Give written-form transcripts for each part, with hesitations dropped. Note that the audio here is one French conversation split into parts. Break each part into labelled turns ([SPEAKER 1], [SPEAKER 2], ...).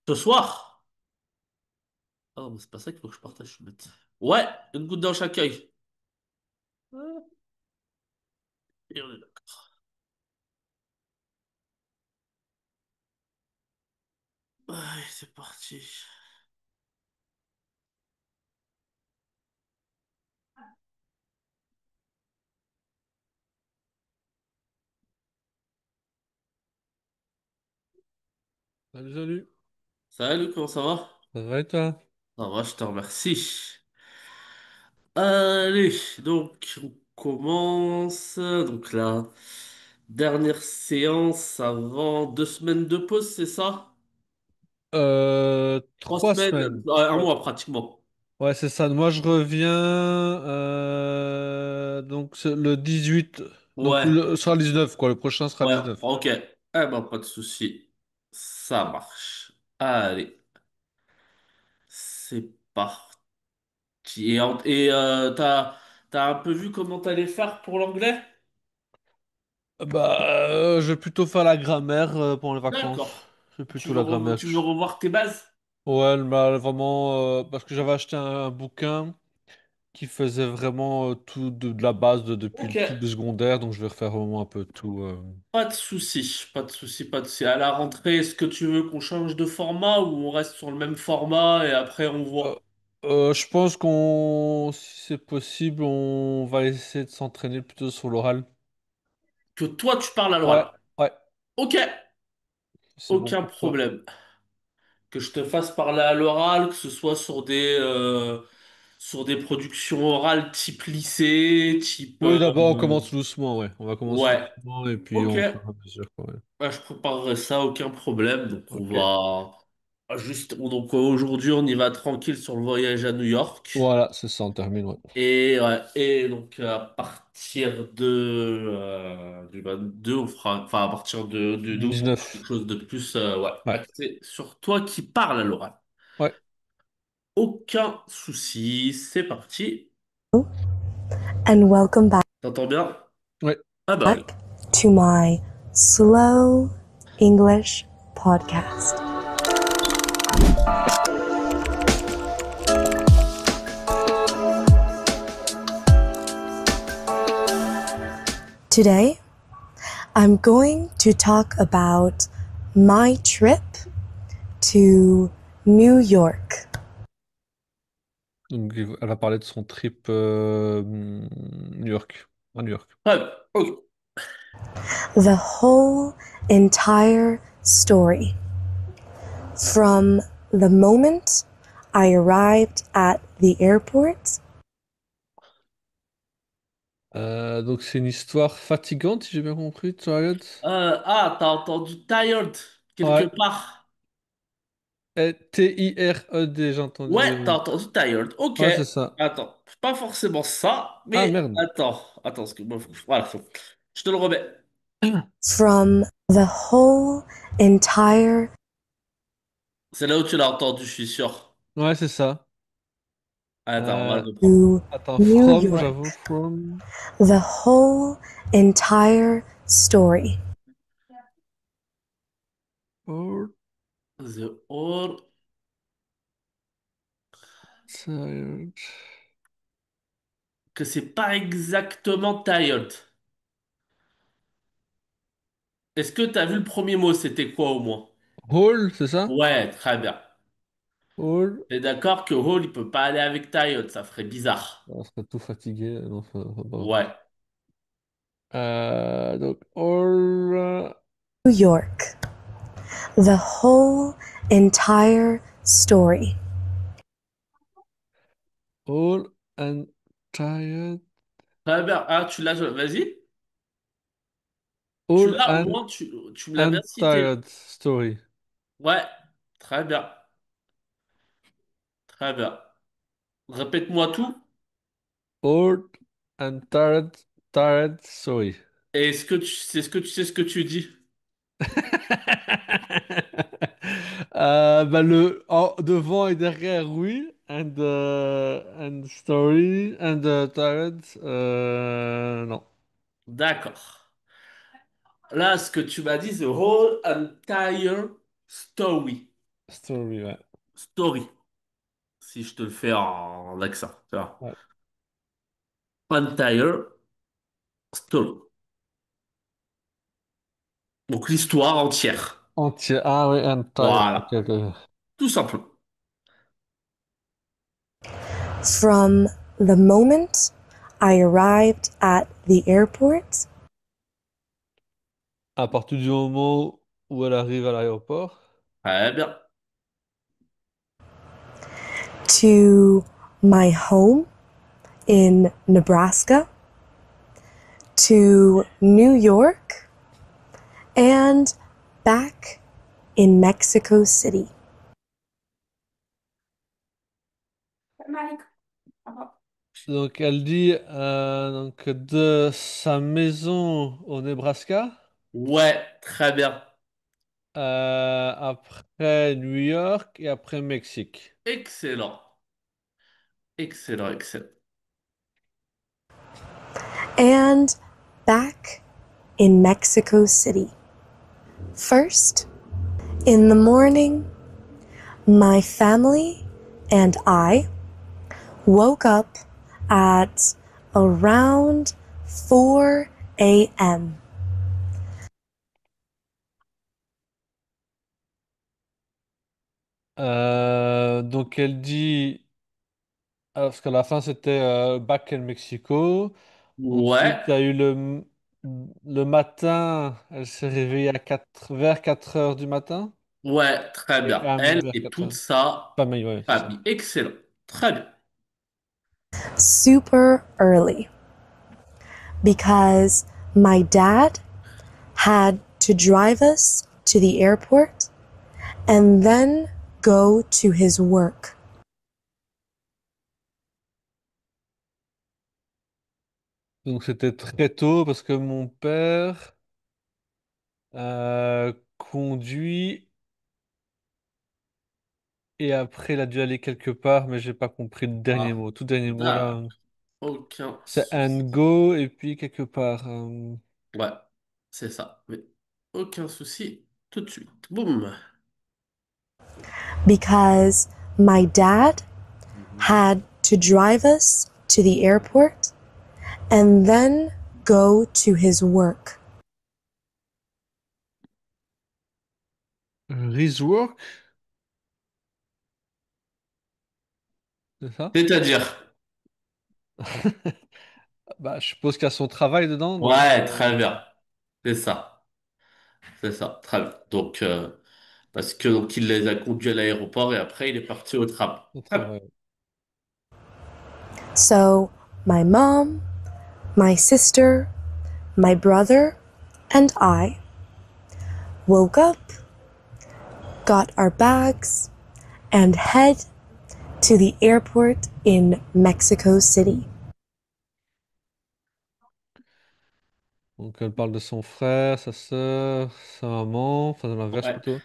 [SPEAKER 1] Ce soir? Ah non, mais c'est pas ça qu'il faut que je partage, je suis bête. Ouais, une goutte dans chaque œil. Ouais, et on est d'accord. Ouais, c'est parti.
[SPEAKER 2] Salut, salut.
[SPEAKER 1] Salut, comment ça va?
[SPEAKER 2] Ça va et toi?
[SPEAKER 1] Ça va, je te remercie. Allez, donc on commence. Donc la dernière séance avant 2 semaines de pause, c'est ça?
[SPEAKER 2] 3
[SPEAKER 1] 3 semaines,
[SPEAKER 2] semaines.
[SPEAKER 1] un
[SPEAKER 2] Ouais,
[SPEAKER 1] mois pratiquement.
[SPEAKER 2] ouais, c'est ça. Moi, je reviens donc le 18. Donc,
[SPEAKER 1] Ouais,
[SPEAKER 2] ce sera le 19, quoi. Le prochain sera le
[SPEAKER 1] ouais,
[SPEAKER 2] 19.
[SPEAKER 1] ok. Eh ben, pas de souci. Ça marche. Allez, c'est parti. T'as un peu vu comment t'allais faire pour l'anglais?
[SPEAKER 2] Bah, je vais plutôt faire la grammaire pendant les vacances.
[SPEAKER 1] D'accord.
[SPEAKER 2] C'est plutôt la grammaire.
[SPEAKER 1] Tu veux revoir tes bases?
[SPEAKER 2] Ouais, bah, vraiment, parce que j'avais acheté un bouquin qui faisait vraiment tout de la base depuis
[SPEAKER 1] Ok.
[SPEAKER 2] le tout du secondaire. Donc, je vais refaire vraiment un peu tout.
[SPEAKER 1] Pas de souci, pas de souci, pas de souci. À la rentrée, est-ce que tu veux qu'on change de format ou on reste sur le même format et après on
[SPEAKER 2] Euh,
[SPEAKER 1] voit?
[SPEAKER 2] je pense si c'est possible, on va essayer de s'entraîner plutôt sur l'oral.
[SPEAKER 1] Que toi tu parles à
[SPEAKER 2] Ouais,
[SPEAKER 1] l'oral.
[SPEAKER 2] ouais,
[SPEAKER 1] Ok,
[SPEAKER 2] c'est bon
[SPEAKER 1] aucun
[SPEAKER 2] pour toi.
[SPEAKER 1] problème. Que je te fasse parler à l'oral, que ce soit sur des productions orales type lycée, type
[SPEAKER 2] Oui, d'abord, on commence doucement, ouais. On va commencer
[SPEAKER 1] ouais.
[SPEAKER 2] doucement et puis
[SPEAKER 1] Ok.
[SPEAKER 2] on fera à mesure, quoi, ouais.
[SPEAKER 1] Ouais, je préparerai ça, aucun problème. Donc on
[SPEAKER 2] Ok.
[SPEAKER 1] va juste donc aujourd'hui on y va tranquille sur le voyage à New York.
[SPEAKER 2] Voilà, c'est ça, on termine, ouais.
[SPEAKER 1] Et, ouais, et donc à partir du 22, on fera, enfin à partir de
[SPEAKER 2] Du
[SPEAKER 1] d'août, on fera
[SPEAKER 2] 19.
[SPEAKER 1] quelque chose de plus ouais,
[SPEAKER 2] Ouais.
[SPEAKER 1] axé sur toi qui parle à l'oral.
[SPEAKER 2] Ouais.
[SPEAKER 1] Aucun souci, c'est parti.
[SPEAKER 3] And welcome
[SPEAKER 1] T'entends bien?
[SPEAKER 2] Ouais.
[SPEAKER 1] Ah bah oui.
[SPEAKER 3] back to my slow English podcast. Today, I'm going to talk about my trip to New York.
[SPEAKER 2] Donc, elle va parler de son trip New York. À New York.
[SPEAKER 1] Très bien. Ok.
[SPEAKER 3] The whole entire story from the moment I arrived at the airport
[SPEAKER 2] Donc, c'est une histoire fatigante, si j'ai bien compris, Twilight.
[SPEAKER 1] T'as entendu tired quelque
[SPEAKER 2] Ouais.
[SPEAKER 1] part?
[SPEAKER 2] Tired, j'ai entendu.
[SPEAKER 1] Ouais, t'as entendu tired. Ok.
[SPEAKER 2] Ouais, c'est ça.
[SPEAKER 1] Attends, pas forcément ça,
[SPEAKER 2] Ah,
[SPEAKER 1] mais
[SPEAKER 2] merde.
[SPEAKER 1] attends, parce que moi, voilà, je te le remets.
[SPEAKER 3] from the whole entire
[SPEAKER 1] C'est là où tu l'as entendu, je suis sûr.
[SPEAKER 2] Ouais, c'est ça.
[SPEAKER 1] Attends, on va
[SPEAKER 2] Euh,
[SPEAKER 1] le reprendre.
[SPEAKER 3] to
[SPEAKER 2] attends,
[SPEAKER 3] New
[SPEAKER 2] From, j'avoue,
[SPEAKER 3] York.
[SPEAKER 2] From.
[SPEAKER 3] The whole entire story.
[SPEAKER 2] Or
[SPEAKER 1] The all.
[SPEAKER 2] tired.
[SPEAKER 1] Que c'est pas exactement tired. Est-ce que t'as vu le premier mot, c'était quoi au moins?
[SPEAKER 2] Hall, c'est ça?
[SPEAKER 1] Ouais, très bien.
[SPEAKER 2] Hall.
[SPEAKER 1] T'es d'accord que whole, il peut pas aller avec tired, ça ferait bizarre.
[SPEAKER 2] On serait tout fatigué. Non, faut pas.
[SPEAKER 1] Ouais.
[SPEAKER 2] Donc, Hall.
[SPEAKER 3] New York. The whole entire story.
[SPEAKER 2] Hall and tired.
[SPEAKER 1] Très bien. Ah, tu l'as, vas-y. Tu
[SPEAKER 2] Hall
[SPEAKER 1] l'as, au moins, tu me l'as bien
[SPEAKER 2] and
[SPEAKER 1] cité.
[SPEAKER 2] tired story.
[SPEAKER 1] Ouais, très bien, très bien. Répète-moi tout.
[SPEAKER 2] Hall and tired story.
[SPEAKER 1] Et est-ce que tu sais ce que tu dis?
[SPEAKER 2] Bah devant et derrière, oui. And story and tired, non.
[SPEAKER 1] D'accord. Là, ce que tu m'as dit, the whole entire story.
[SPEAKER 2] Story, ouais.
[SPEAKER 1] Story. Si je te le fais en accent, tu vois.
[SPEAKER 2] Ouais.
[SPEAKER 1] Entire story. Donc l'histoire entière.
[SPEAKER 2] Entier. Ah oui, entire. Ok,
[SPEAKER 1] Voilà.
[SPEAKER 2] ok.
[SPEAKER 1] Tout simplement.
[SPEAKER 3] From the moment I arrived at the airport
[SPEAKER 2] À partir du moment où elle arrive à l'aéroport,
[SPEAKER 1] Très bien.
[SPEAKER 3] to my home in Nebraska to New York and back in Mexico City.
[SPEAKER 2] donc elle dit donc de sa maison au Nebraska,
[SPEAKER 1] Ouais, très bien.
[SPEAKER 2] après New York et après Mexique.
[SPEAKER 1] Excellent. Excellent, excellent.
[SPEAKER 3] And back in Mexico City. First, in the morning, my family and I woke up at around 4 a.m.
[SPEAKER 2] Donc elle dit, parce qu'à la fin c'était back in Mexico.
[SPEAKER 1] Ouais,
[SPEAKER 2] Ensuite, il y a eu le matin, elle s'est réveillée vers 4 heures du matin.
[SPEAKER 1] ouais, très
[SPEAKER 2] Et
[SPEAKER 1] bien.
[SPEAKER 2] M
[SPEAKER 1] Elle
[SPEAKER 2] vers
[SPEAKER 1] et
[SPEAKER 2] 4
[SPEAKER 1] toute
[SPEAKER 2] heures.
[SPEAKER 1] sa
[SPEAKER 2] Famille, ouais, c'est ça.
[SPEAKER 1] famille. Excellent. Très bien.
[SPEAKER 3] Super early because my dad had to drive us to the airport and then go to his work.
[SPEAKER 2] Donc c'était très tôt parce que mon père conduit et après il a dû aller quelque part, mais j'ai pas compris le dernier
[SPEAKER 1] Ah,
[SPEAKER 2] mot. Tout dernier mot
[SPEAKER 1] d'accord.
[SPEAKER 2] là,
[SPEAKER 1] Aucun
[SPEAKER 2] c'est and
[SPEAKER 1] souci.
[SPEAKER 2] go et puis quelque part.
[SPEAKER 1] Ouais, c'est ça. Mais aucun souci. Tout de suite. Boum.
[SPEAKER 3] Because my dad
[SPEAKER 1] Mhm.
[SPEAKER 3] had to drive us to the airport and then go to his work.
[SPEAKER 2] His work, c'est ça?
[SPEAKER 1] C'est-à-dire?
[SPEAKER 2] Bah, je suppose qu'il y a son travail dedans, donc
[SPEAKER 1] Ouais, très bien. C'est ça. C'est ça. Très bien. Donc, parce que donc il les a conduits à l'aéroport et après il est parti au tram.
[SPEAKER 2] son
[SPEAKER 1] Très bien.
[SPEAKER 2] travail.
[SPEAKER 3] So my mom, my sister, my brother, and I woke up, got our bags, and head to the airport in Mexico City.
[SPEAKER 2] Donc elle parle de son frère, sa sœur, sa maman, enfin de l'inverse
[SPEAKER 1] Ouais.
[SPEAKER 2] plutôt,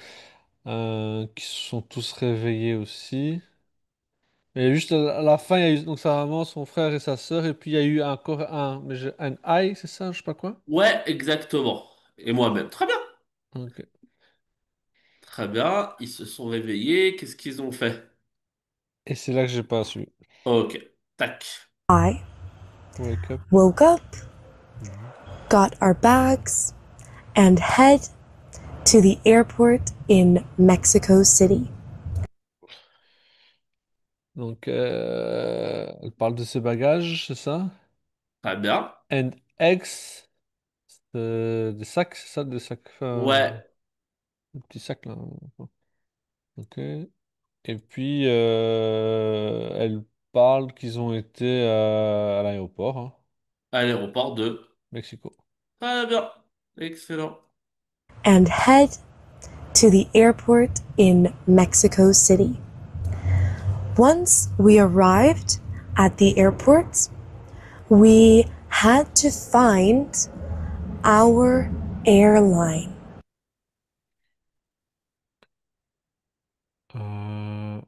[SPEAKER 2] qui se sont tous réveillés aussi. Et juste à la fin, il y a eu donc sa maman, son frère et sa sœur, et puis il y a eu encore un I, c'est ça, je sais pas quoi.
[SPEAKER 1] Ouais, exactement. Et moi-même. Très bien.
[SPEAKER 2] Ok.
[SPEAKER 1] Très bien. Ils se sont réveillés. Qu'est-ce qu'ils ont fait?
[SPEAKER 2] Et c'est là que j'ai pas su.
[SPEAKER 1] Ok. Tac.
[SPEAKER 3] I
[SPEAKER 2] Wake up.
[SPEAKER 3] woke up,
[SPEAKER 2] Mhm.
[SPEAKER 3] got our bags, and head to the airport in Mexico City.
[SPEAKER 2] Donc elle parle de ses bagages, c'est ça?
[SPEAKER 1] Très bien.
[SPEAKER 2] And eggs, des sacs, c'est ça, des sacs,
[SPEAKER 1] Ouais.
[SPEAKER 2] des petits sacs là. Ok. Et puis, elle parle qu'ils ont été à l'aéroport, hein,
[SPEAKER 1] À l'aéroport de.
[SPEAKER 2] Mexico.
[SPEAKER 1] Très bien. Excellent.
[SPEAKER 3] And head to the airport in Mexico City. Once we arrived at the airport, we had to find our airline.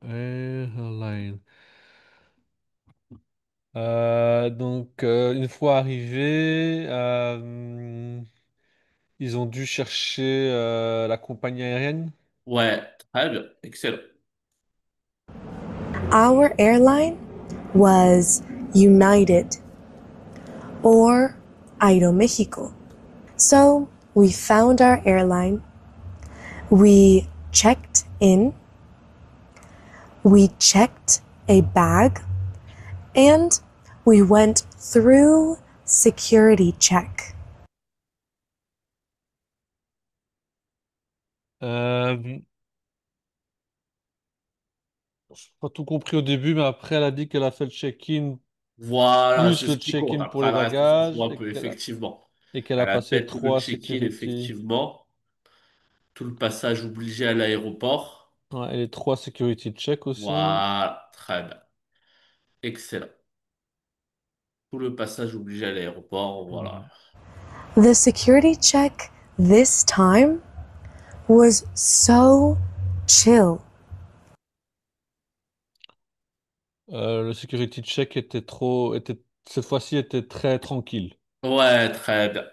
[SPEAKER 2] Airline. Donc, une fois arrivé, Ils ont dû chercher la compagnie aérienne.
[SPEAKER 1] Ouais, très bien, excellent.
[SPEAKER 3] Our airline was United or Aeromexico. So we found our airline, we checked in, we checked a bag, and we went through security check.
[SPEAKER 2] J'ai pas tout compris au début, mais après, elle a dit qu'elle a fait le check-in
[SPEAKER 1] Voilà,
[SPEAKER 2] plus
[SPEAKER 1] c'est ce
[SPEAKER 2] le
[SPEAKER 1] qui compte.
[SPEAKER 2] check-in pour
[SPEAKER 1] Après,
[SPEAKER 2] les
[SPEAKER 1] le reste, on s'en fout
[SPEAKER 2] bagages
[SPEAKER 1] un peu, effectivement.
[SPEAKER 2] et qu'elle a
[SPEAKER 1] Elle a
[SPEAKER 2] passé
[SPEAKER 1] fait tout le
[SPEAKER 2] trois
[SPEAKER 1] check-in,
[SPEAKER 2] security.
[SPEAKER 1] effectivement. Tout le passage obligé à l'aéroport.
[SPEAKER 2] Ouais, et les trois security check aussi.
[SPEAKER 1] Voilà, très bien. Excellent. Tout le passage obligé à l'aéroport, voilà.
[SPEAKER 2] Mhm.
[SPEAKER 3] The security check this time was so chill.
[SPEAKER 2] Le security check cette fois-ci était très tranquille.
[SPEAKER 1] Ouais, très bien.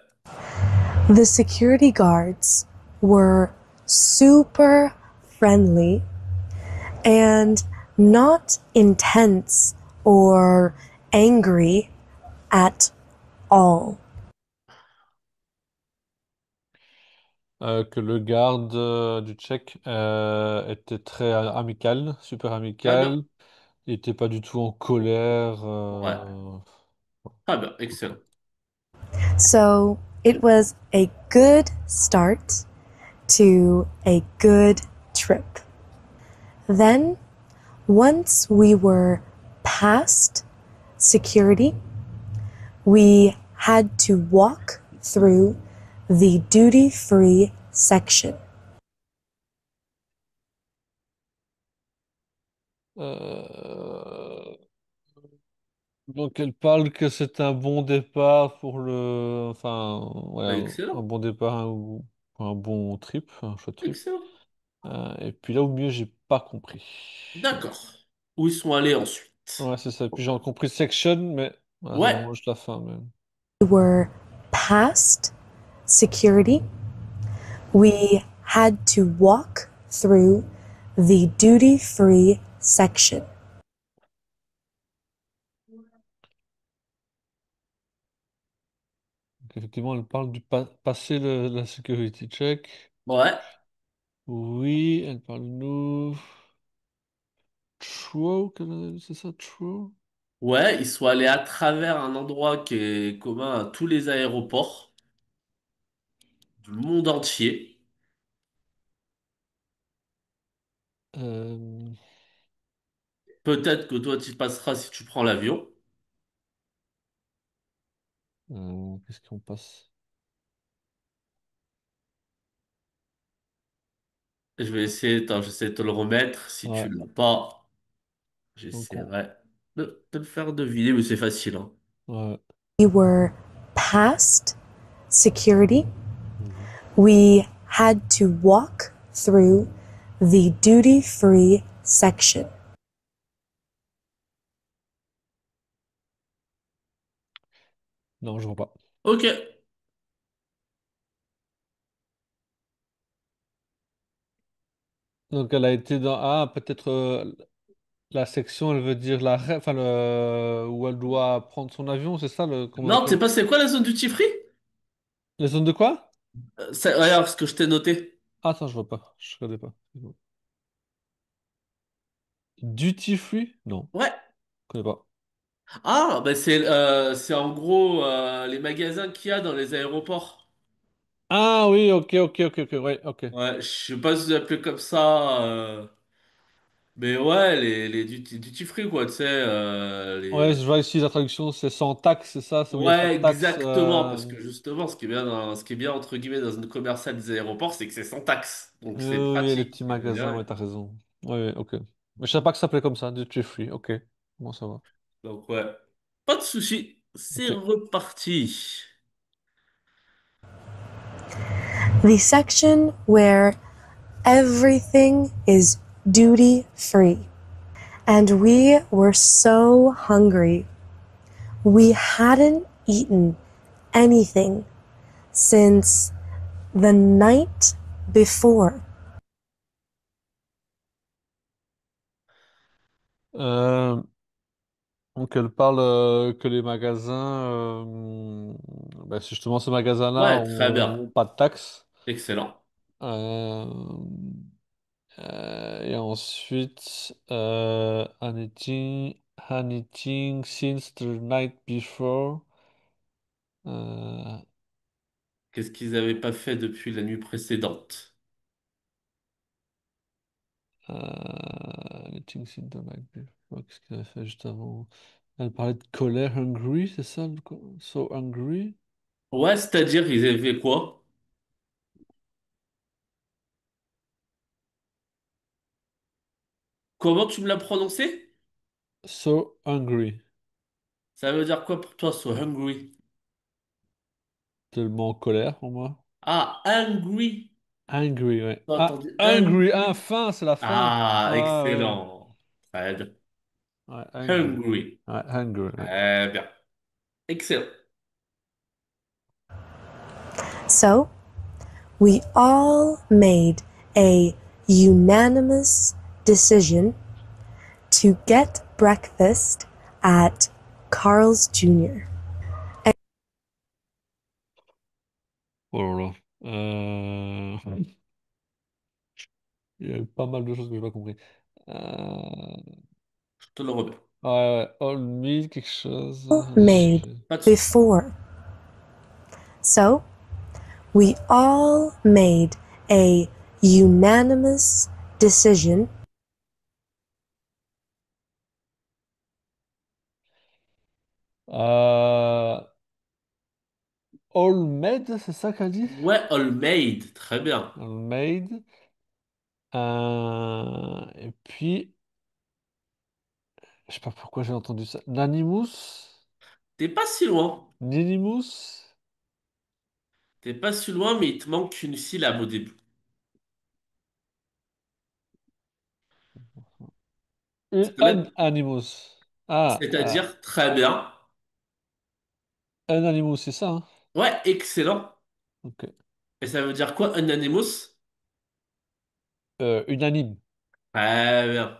[SPEAKER 3] The security guards were super friendly and not intense or angry at all.
[SPEAKER 2] Que le garde du check était très amical, super
[SPEAKER 1] Très bien.
[SPEAKER 2] amical. Il était pas du tout en colère.
[SPEAKER 1] Ouais, très bien, excellent.
[SPEAKER 3] So it was a good start to a good trip. Then, once we were past security, we had to walk through the duty free section.
[SPEAKER 2] Euh, Donc elle parle que c'est un bon départ pour enfin, ouais, un
[SPEAKER 1] Excellent,
[SPEAKER 2] bon départ ou un bon trip, un chouette trip.
[SPEAKER 1] excellent.
[SPEAKER 2] Et puis là au mieux j'ai pas compris.
[SPEAKER 1] D'accord. Où ils sont allés ensuite?
[SPEAKER 2] Ouais, c'est ça. Puis j'ai compris section, mais voilà, c'est
[SPEAKER 1] Ouais,
[SPEAKER 2] vraiment juste la fin. Mais...
[SPEAKER 3] We were past security. We had to walk through the duty free section.
[SPEAKER 2] Donc, effectivement, elle parle du passer la security check.
[SPEAKER 1] ouais,
[SPEAKER 2] Oui, elle parle de nous. True, c'est ça, true?
[SPEAKER 1] ouais, ils sont allés à travers un endroit qui est commun à tous les aéroports du monde entier.
[SPEAKER 2] Euh,
[SPEAKER 1] Peut-être que toi, tu y passeras si tu prends l'avion.
[SPEAKER 2] Qu'est-ce qu'on passe?
[SPEAKER 1] Je vais essayer, attends, j'essaie de te le remettre. Si tu
[SPEAKER 2] Ouais,
[SPEAKER 1] l'as pas,
[SPEAKER 2] donc
[SPEAKER 1] j'essaierai de te le faire deviner, mais c'est facile, hein.
[SPEAKER 2] ouais.
[SPEAKER 3] We were past security.
[SPEAKER 2] Mhm.
[SPEAKER 3] We had to walk through the duty free section.
[SPEAKER 2] Non, je vois pas.
[SPEAKER 1] Ok.
[SPEAKER 2] Donc elle a été dans... Ah, peut-être la section, elle veut dire enfin, où elle doit prendre son avion, c'est ça, comment on
[SPEAKER 1] Non, tu sais
[SPEAKER 2] appelle?
[SPEAKER 1] pas c'est quoi la zone du free?
[SPEAKER 2] Les zones de quoi?
[SPEAKER 1] Regarde ce que je t'ai noté.
[SPEAKER 2] Ah, attends, je vois pas. Je connais pas. Duty free? Non,
[SPEAKER 1] Ouais.
[SPEAKER 2] je connais pas.
[SPEAKER 1] Ah, ben c'est en gros les magasins qu'il y a dans les aéroports.
[SPEAKER 2] Ah oui, ok, ouais, ok.
[SPEAKER 1] Ouais, je sais pas si vous appelez comme ça, mais ouais, les duty free, quoi, tu sais,
[SPEAKER 2] Ouais,
[SPEAKER 1] les...
[SPEAKER 2] je vois ici la traduction, c'est sans taxe, c'est ça? C'est où il n'y a pas de
[SPEAKER 1] Ouais,
[SPEAKER 2] taxe.
[SPEAKER 1] exactement, parce que justement, ce qui est bien, entre guillemets, dans une commerciale des aéroports, c'est que c'est sans taxe. Donc c'est
[SPEAKER 2] Oui, les
[SPEAKER 1] pratique.
[SPEAKER 2] petits
[SPEAKER 1] Et vous
[SPEAKER 2] magasins,
[SPEAKER 1] verrez.
[SPEAKER 2] ouais, t'as raison. Ouais, ok. Mais je savais pas que ça s'appelait comme ça, duty free, ok. Bon, ça va.
[SPEAKER 1] Donc ouais, pas de souci, c'est
[SPEAKER 2] Ok.
[SPEAKER 1] reparti.
[SPEAKER 3] The section where everything is duty free. And we were so hungry. We hadn't eaten anything since the night before.
[SPEAKER 2] Euh, donc elle parle que les magasins, bah, c'est justement ces magasins-là
[SPEAKER 1] Ouais, très bien.
[SPEAKER 2] ont pas de taxes.
[SPEAKER 1] Excellent.
[SPEAKER 2] Euh, et ensuite, anything since the night before. Euh,
[SPEAKER 1] Qu'est-ce qu'ils n'avaient pas fait depuis la nuit précédente?
[SPEAKER 2] anything since the night before. Qu'est-ce qu'elle a fait juste avant? Elle parlait de colère, hungry, c'est ça? So hungry.
[SPEAKER 1] Ouais, c'est-à-dire, ils avaient quoi? Comment tu me l'as prononcé?
[SPEAKER 2] So hungry.
[SPEAKER 1] Ça veut dire quoi pour toi, so hungry?
[SPEAKER 2] Tellement en colère pour moi.
[SPEAKER 1] Ah, hungry.
[SPEAKER 2] Angry, ouais.
[SPEAKER 1] T'as
[SPEAKER 2] Ah,
[SPEAKER 1] entendu
[SPEAKER 2] hungry,
[SPEAKER 1] hungry?
[SPEAKER 2] ah, faim, c'est la faim.
[SPEAKER 1] Ah,
[SPEAKER 2] Ah, ouais.
[SPEAKER 1] excellent. Très bien.
[SPEAKER 2] Ouais, hungry.
[SPEAKER 1] Hungry.
[SPEAKER 2] Ouais, hungry, ouais.
[SPEAKER 1] Très bien. Excellent.
[SPEAKER 3] So we all made a unanimous decision to get breakfast at Carl's Jr.
[SPEAKER 2] Oh là là. Il y a eu pas mal de choses que j'ai pas compris.
[SPEAKER 1] Je te le remets.
[SPEAKER 2] Ouais, ouais. All meal, quelque chose.
[SPEAKER 3] Made
[SPEAKER 1] Pas de souci.
[SPEAKER 3] before. So we all made a unanimous decision
[SPEAKER 2] Euh, all made, c'est ça qu'elle dit?
[SPEAKER 1] Ouais, all made. Très bien.
[SPEAKER 2] All made. Et puis, je sais pas pourquoi j'ai entendu ça. Nanimus?
[SPEAKER 1] T'es pas si loin.
[SPEAKER 2] Ninimus?
[SPEAKER 1] T'es pas si loin, mais il te manque une syllabe au début. Je te
[SPEAKER 2] Un
[SPEAKER 1] l'aide.
[SPEAKER 2] animus. Ah,
[SPEAKER 1] C'est-à-dire, très bien.
[SPEAKER 2] un animus, c'est ça, hein?
[SPEAKER 1] Ouais, excellent.
[SPEAKER 2] Ok.
[SPEAKER 1] Et ça veut dire quoi, unanimous?
[SPEAKER 2] Unanime.
[SPEAKER 1] Très bien.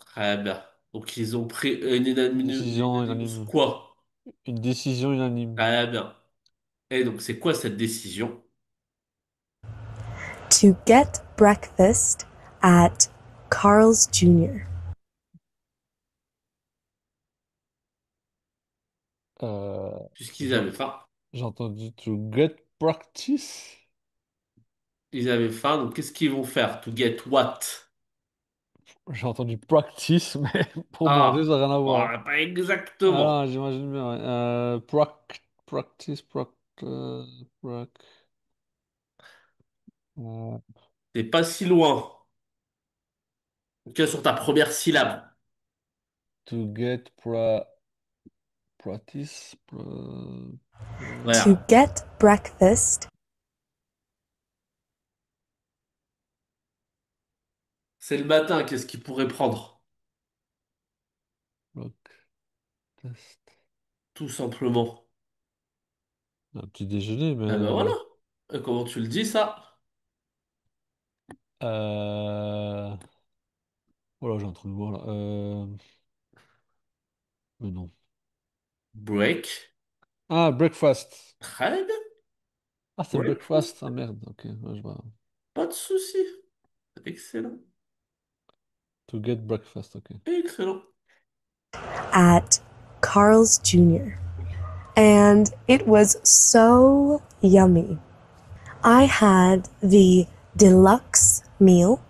[SPEAKER 1] Très bien. Donc, ils ont pris
[SPEAKER 2] Décision
[SPEAKER 1] unanimous
[SPEAKER 2] unanime.
[SPEAKER 1] quoi?
[SPEAKER 2] Une décision unanime.
[SPEAKER 1] Très bien. Et donc, c'est quoi cette décision?
[SPEAKER 3] to get breakfast at Carl's Jr.
[SPEAKER 2] Euh,
[SPEAKER 1] Puisqu'ils
[SPEAKER 2] j'ai
[SPEAKER 1] avaient faim.
[SPEAKER 2] j'ai entendu to get practice.
[SPEAKER 1] Ils avaient faim, donc qu'est-ce qu'ils vont faire? To get what?
[SPEAKER 2] J'ai entendu practice, mais pour manger, ça
[SPEAKER 1] Ah,
[SPEAKER 2] n'a rien à voir.
[SPEAKER 1] oh, pas
[SPEAKER 2] Ah
[SPEAKER 1] exactement.
[SPEAKER 2] non, j'imagine bien, ouais. Practice, euh, prac- euh,
[SPEAKER 1] T'es pas si loin. En tout cas, sur ta première syllabe.
[SPEAKER 2] to get practice.
[SPEAKER 3] To
[SPEAKER 1] Voilà.
[SPEAKER 3] get breakfast
[SPEAKER 1] C'est le matin, qu'est-ce qu'ils pourraient prendre?
[SPEAKER 2] Test.
[SPEAKER 1] Tout simplement.
[SPEAKER 2] Un petit déjeuner,
[SPEAKER 1] Ah ben voilà.
[SPEAKER 2] mais.
[SPEAKER 1] Et comment tu le dis, ça?
[SPEAKER 2] Euh... Oh là, j'ai un trou de mémoire là. Mais non.
[SPEAKER 1] Break.
[SPEAKER 2] Ah, breakfast.
[SPEAKER 1] Très bien.
[SPEAKER 2] Ah, c'est
[SPEAKER 1] Breakfast.
[SPEAKER 2] breakfast. Ah merde, ok. Ouais, je vois.
[SPEAKER 1] Pas de souci. Excellent.
[SPEAKER 2] To get breakfast, ok.
[SPEAKER 1] Excellent.
[SPEAKER 3] at Carl's Jr. And it was so yummy. I had the deluxe meal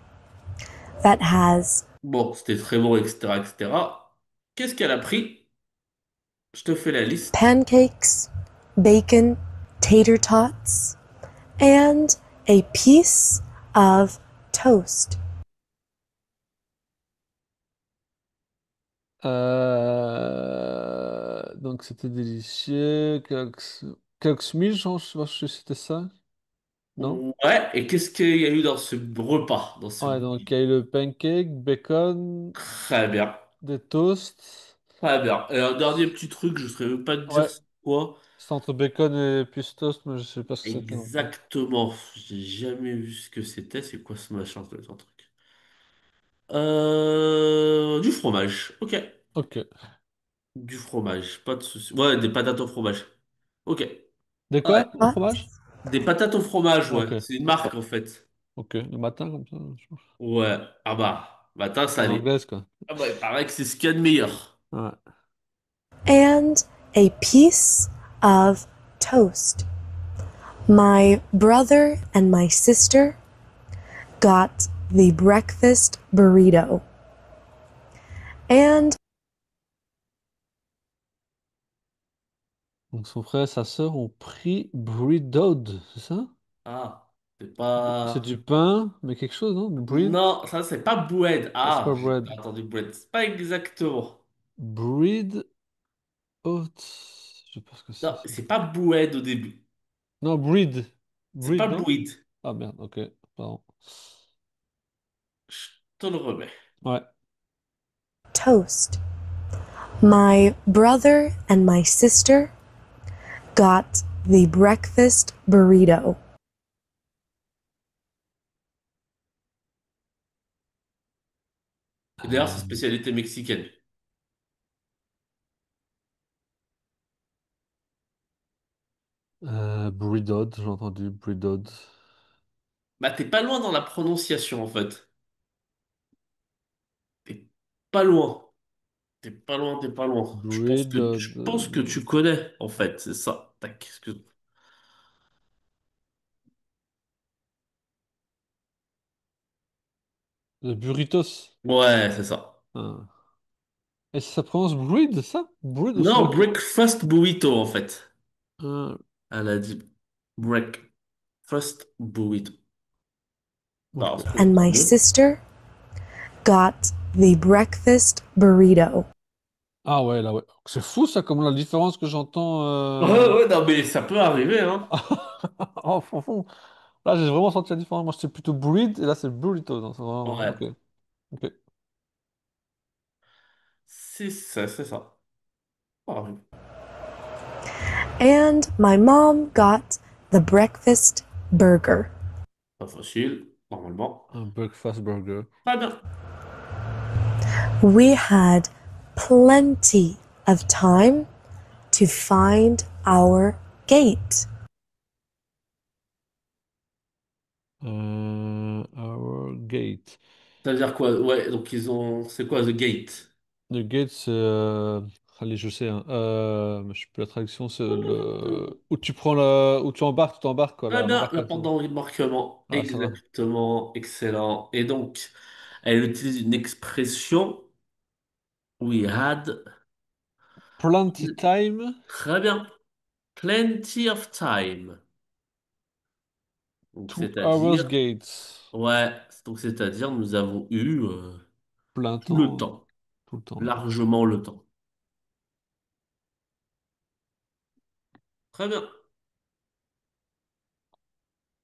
[SPEAKER 3] that has
[SPEAKER 1] Bon, c'était très bon, etc., etc. Qu'est-ce qu'elle a pris? Je te fais la liste.
[SPEAKER 3] pancakes, bacon, tater tots, and a piece of toast.
[SPEAKER 2] Donc c'était délicieux. Quelques mille, je sais pas si c'était ça. Non?
[SPEAKER 1] Ouais, et qu'est-ce qu'il y a eu dans ce repas, dans ce
[SPEAKER 2] Ouais, donc
[SPEAKER 1] goûter?
[SPEAKER 2] il y a eu le pancake, bacon,
[SPEAKER 1] Très bien.
[SPEAKER 2] des toasts.
[SPEAKER 1] Très bien. Et un dernier petit truc, je ne saurais même pas te dire
[SPEAKER 2] Ouais,
[SPEAKER 1] c'est quoi.
[SPEAKER 2] C'est entre bacon et plus toast, mais je sais pas ce que c'était non plus.
[SPEAKER 1] Exactement. J'ai jamais vu ce que c'était. C'est quoi ce machin? Ça doit être un truc. Du fromage. Ok.
[SPEAKER 2] Ok.
[SPEAKER 1] Du fromage. Pas de souci. Ouais, des patates au fromage. Ok.
[SPEAKER 2] Des
[SPEAKER 1] Ouais.
[SPEAKER 2] quoi? Au
[SPEAKER 3] What?
[SPEAKER 2] fromage?
[SPEAKER 1] Des patates au fromage, ouais.
[SPEAKER 2] Ok.
[SPEAKER 1] C'est une marque en fait.
[SPEAKER 2] Ok. Le matin, comme ça, je pense.
[SPEAKER 1] Ouais. Ah bah. Matin
[SPEAKER 2] À
[SPEAKER 1] salé.
[SPEAKER 2] l'anglaise, quoi.
[SPEAKER 1] Ah bah, il paraît que c'est ce qu'il y a de meilleur.
[SPEAKER 2] Ouais.
[SPEAKER 3] And a piece of toast. My brother and my sister got the breakfast burrito. And
[SPEAKER 2] Donc son frère et sa sœur ont pris bread, c'est ça?
[SPEAKER 1] Ah. C'est
[SPEAKER 2] C'est
[SPEAKER 1] pas.
[SPEAKER 2] du pain, mais quelque chose, non? Du bread?
[SPEAKER 1] Non, ça c'est pas boued.
[SPEAKER 2] Ah, c'est
[SPEAKER 1] Ah,
[SPEAKER 2] pas
[SPEAKER 1] j'ai
[SPEAKER 2] bread.
[SPEAKER 1] pas entendu boued. C'est pas exactement.
[SPEAKER 2] Bread oat. Je sais pas ce que c'est
[SPEAKER 1] Non,
[SPEAKER 2] ça.
[SPEAKER 1] c'est pas boued au début.
[SPEAKER 2] Non, bread.
[SPEAKER 1] C'est pas
[SPEAKER 2] Bread, non?
[SPEAKER 1] boued.
[SPEAKER 2] Ah merde, ok. Pardon.
[SPEAKER 1] Je te le remets.
[SPEAKER 2] Ouais.
[SPEAKER 3] toast. My brother and my sister got the breakfast burrito.
[SPEAKER 1] Et d'ailleurs, c'est spécialité mexicaine.
[SPEAKER 2] Breadod, j'ai entendu breadod.
[SPEAKER 1] Bah, t'es pas loin dans la prononciation en fait. T'es pas loin. T'es pas loin, t'es pas loin.
[SPEAKER 2] Breadod.
[SPEAKER 1] Je pense que tu connais en fait, c'est ça. Tac, excuse-moi.
[SPEAKER 2] Le burritos.
[SPEAKER 1] Ouais, c'est ça.
[SPEAKER 2] Ah. Et ça prononce bread, ça? Bread ou c'est
[SPEAKER 1] Non,
[SPEAKER 2] moi qui.
[SPEAKER 1] breakfast burrito en fait.
[SPEAKER 2] Ah,
[SPEAKER 1] Elle a dit breakfast burrito. Bah,
[SPEAKER 2] ok.
[SPEAKER 1] on se trouve
[SPEAKER 3] And
[SPEAKER 1] tant
[SPEAKER 3] my
[SPEAKER 1] mieux.
[SPEAKER 3] sister got the breakfast burrito.
[SPEAKER 2] Ah ouais, là ouais. C'est fou ça, comme la différence que j'entends.
[SPEAKER 1] Ouais, ouais, non, mais ça peut arriver, hein.
[SPEAKER 2] En fond. Là, j'ai vraiment senti la différence. Moi, c'était plutôt breed et là, c'est burrito. Donc, c'est vraiment.
[SPEAKER 1] Ouais,
[SPEAKER 2] Ok. Ok.
[SPEAKER 1] c'est ça, c'est ça. Ça arrive.
[SPEAKER 3] And my mom got the breakfast burger.
[SPEAKER 1] Pas facile, normalement.
[SPEAKER 2] Un breakfast burger.
[SPEAKER 1] Très bien.
[SPEAKER 3] We had plenty of time to find our gate.
[SPEAKER 2] Our gate.
[SPEAKER 1] Ça veut dire quoi? Ouais, donc ils ont. C'est quoi The Gate?
[SPEAKER 2] Le gate, c'est. Allez, je sais, hein. Mais je sais plus la traduction, c'est le. Où tu prends le. Où tu embarques, quoi,
[SPEAKER 1] Très bien, la porte
[SPEAKER 2] l'embarcation.
[SPEAKER 1] d'embarquement.
[SPEAKER 2] Ah, ça va.
[SPEAKER 1] Exactement, excellent. Et donc, elle utilise une expression. We had.
[SPEAKER 2] Plenty time
[SPEAKER 1] Très bien. Plenty of time. Donc,
[SPEAKER 2] to hours
[SPEAKER 1] c'est-à-dire.
[SPEAKER 2] gates.
[SPEAKER 1] Ouais, donc c'est-à-dire nous avons eu
[SPEAKER 2] Plein
[SPEAKER 1] tout le
[SPEAKER 2] temps,
[SPEAKER 1] temps.
[SPEAKER 2] tout le temps.
[SPEAKER 1] Largement le temps. Très bien.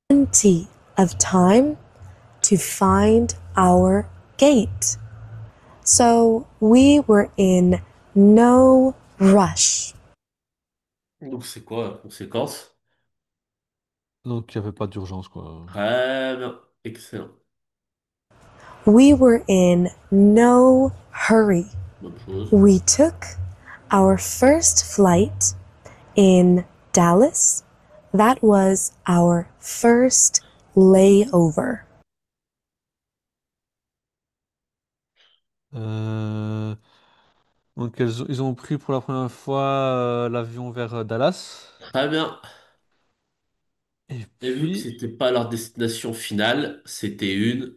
[SPEAKER 3] Plenty of time to find our gate. So we were in no rush.
[SPEAKER 1] Donc, c'est quoi la conséquence?
[SPEAKER 2] Donc, il n'y avait pas d'urgence, quoi.
[SPEAKER 1] Très bien. Excellent.
[SPEAKER 3] We were in no hurry.
[SPEAKER 1] Bonne chose.
[SPEAKER 3] We took our first flight in Dallas. That was our first layover.
[SPEAKER 2] Euh, Donc, ils ont pris pour la première fois l'avion vers Dallas.
[SPEAKER 1] Très bien.
[SPEAKER 2] Et
[SPEAKER 1] Et vu que
[SPEAKER 2] puis,
[SPEAKER 1] c'était pas leur destination finale, c'était une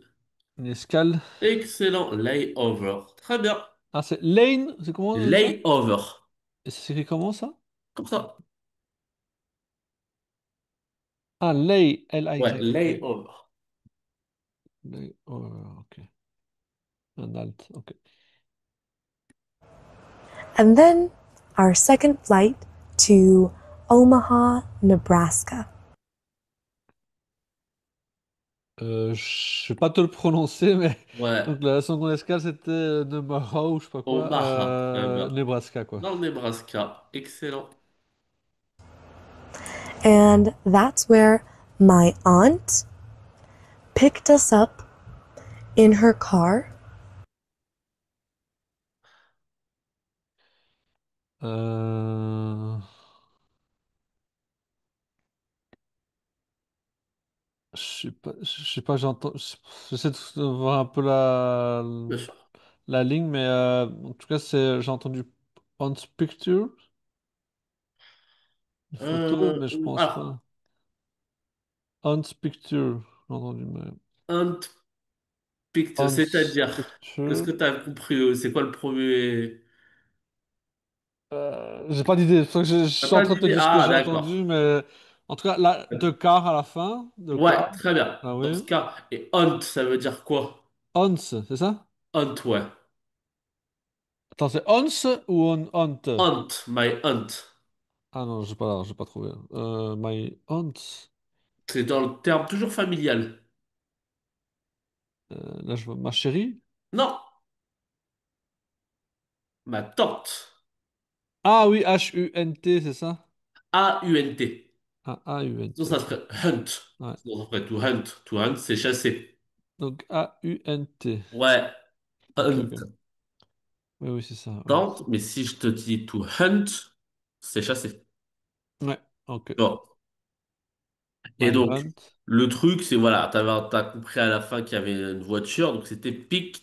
[SPEAKER 2] une escale.
[SPEAKER 1] excellent layover. Très bien.
[SPEAKER 2] Ah, c'est Lane? C'est comment on dit ça?
[SPEAKER 1] Layover.
[SPEAKER 2] Et c'est écrit comment ça?
[SPEAKER 1] Comme ça.
[SPEAKER 2] Ah, Lay,
[SPEAKER 1] Ouais,
[SPEAKER 2] L-A-Y. Ok.
[SPEAKER 1] layover.
[SPEAKER 2] Lay, ok. Un alt, ok.
[SPEAKER 3] And then our second flight to Omaha, Nebraska.
[SPEAKER 2] Je sais pas te le prononcer, mais
[SPEAKER 1] Ouais,
[SPEAKER 2] donc la seconde escale c'était Omaha ou je sais pas quoi,
[SPEAKER 1] Omaha. Très bien.
[SPEAKER 2] Nebraska quoi.
[SPEAKER 1] Dans le Nebraska. Excellent.
[SPEAKER 3] And that's where my aunt picked us up in her car.
[SPEAKER 2] Euh... je sais pas, j'entends. J'essaie de voir un peu
[SPEAKER 1] Bien sûr.
[SPEAKER 2] la ligne, mais en tout cas, j'ai entendu on picture, une photo, mais je pense pas.
[SPEAKER 1] Alors,
[SPEAKER 2] On picture, j'ai entendu, mais
[SPEAKER 1] unpicked,
[SPEAKER 2] on
[SPEAKER 1] c'est-à-dire, qu'est-ce
[SPEAKER 2] picture.
[SPEAKER 1] que tu as compris? C'est quoi le premier?
[SPEAKER 2] J'ai pas d'idée, c'est pour ça que je
[SPEAKER 1] T'as
[SPEAKER 2] suis en
[SPEAKER 1] pas
[SPEAKER 2] train de te
[SPEAKER 1] d'idée?
[SPEAKER 2] dire ce que
[SPEAKER 1] Ah,
[SPEAKER 2] j'ai entendu,
[SPEAKER 1] d'accord.
[SPEAKER 2] mais en tout cas, là, de car à la fin, de car,
[SPEAKER 1] Ouais, très bien.
[SPEAKER 2] ah
[SPEAKER 1] Dans
[SPEAKER 2] oui.
[SPEAKER 1] ce cas, et hunt, ça veut dire quoi?
[SPEAKER 2] Ons, c'est ça?
[SPEAKER 1] Hunt, ouais.
[SPEAKER 2] Attends, c'est ons ou hunt?
[SPEAKER 1] Hunt, my hunt.
[SPEAKER 2] Ah non, j'ai pas trouvé. My aunt.
[SPEAKER 1] C'est dans le terme toujours familial.
[SPEAKER 2] Là, je vois ma chérie.
[SPEAKER 1] Non, ma tante.
[SPEAKER 2] Ah oui, Hunt, c'est ça?
[SPEAKER 1] A-U-N-T.
[SPEAKER 2] Ah, Aunt,
[SPEAKER 1] Sinon, ça
[SPEAKER 2] ok.
[SPEAKER 1] serait hunt.
[SPEAKER 2] Ouais.
[SPEAKER 1] Sinon, ça ferait to hunt. To hunt, c'est chasser.
[SPEAKER 2] Donc Aunt.
[SPEAKER 1] Ouais,
[SPEAKER 2] Ok,
[SPEAKER 1] hunt,
[SPEAKER 2] ok. Oui, oui, c'est ça. Hunt.
[SPEAKER 1] tante. Mais si je te dis to hunt, c'est chasser.
[SPEAKER 2] Ouais, ok.
[SPEAKER 1] Bon. Et
[SPEAKER 2] My
[SPEAKER 1] donc,
[SPEAKER 2] aunt.
[SPEAKER 1] le truc, c'est voilà, t'as compris à la fin qu'il y avait une voiture, donc c'était picked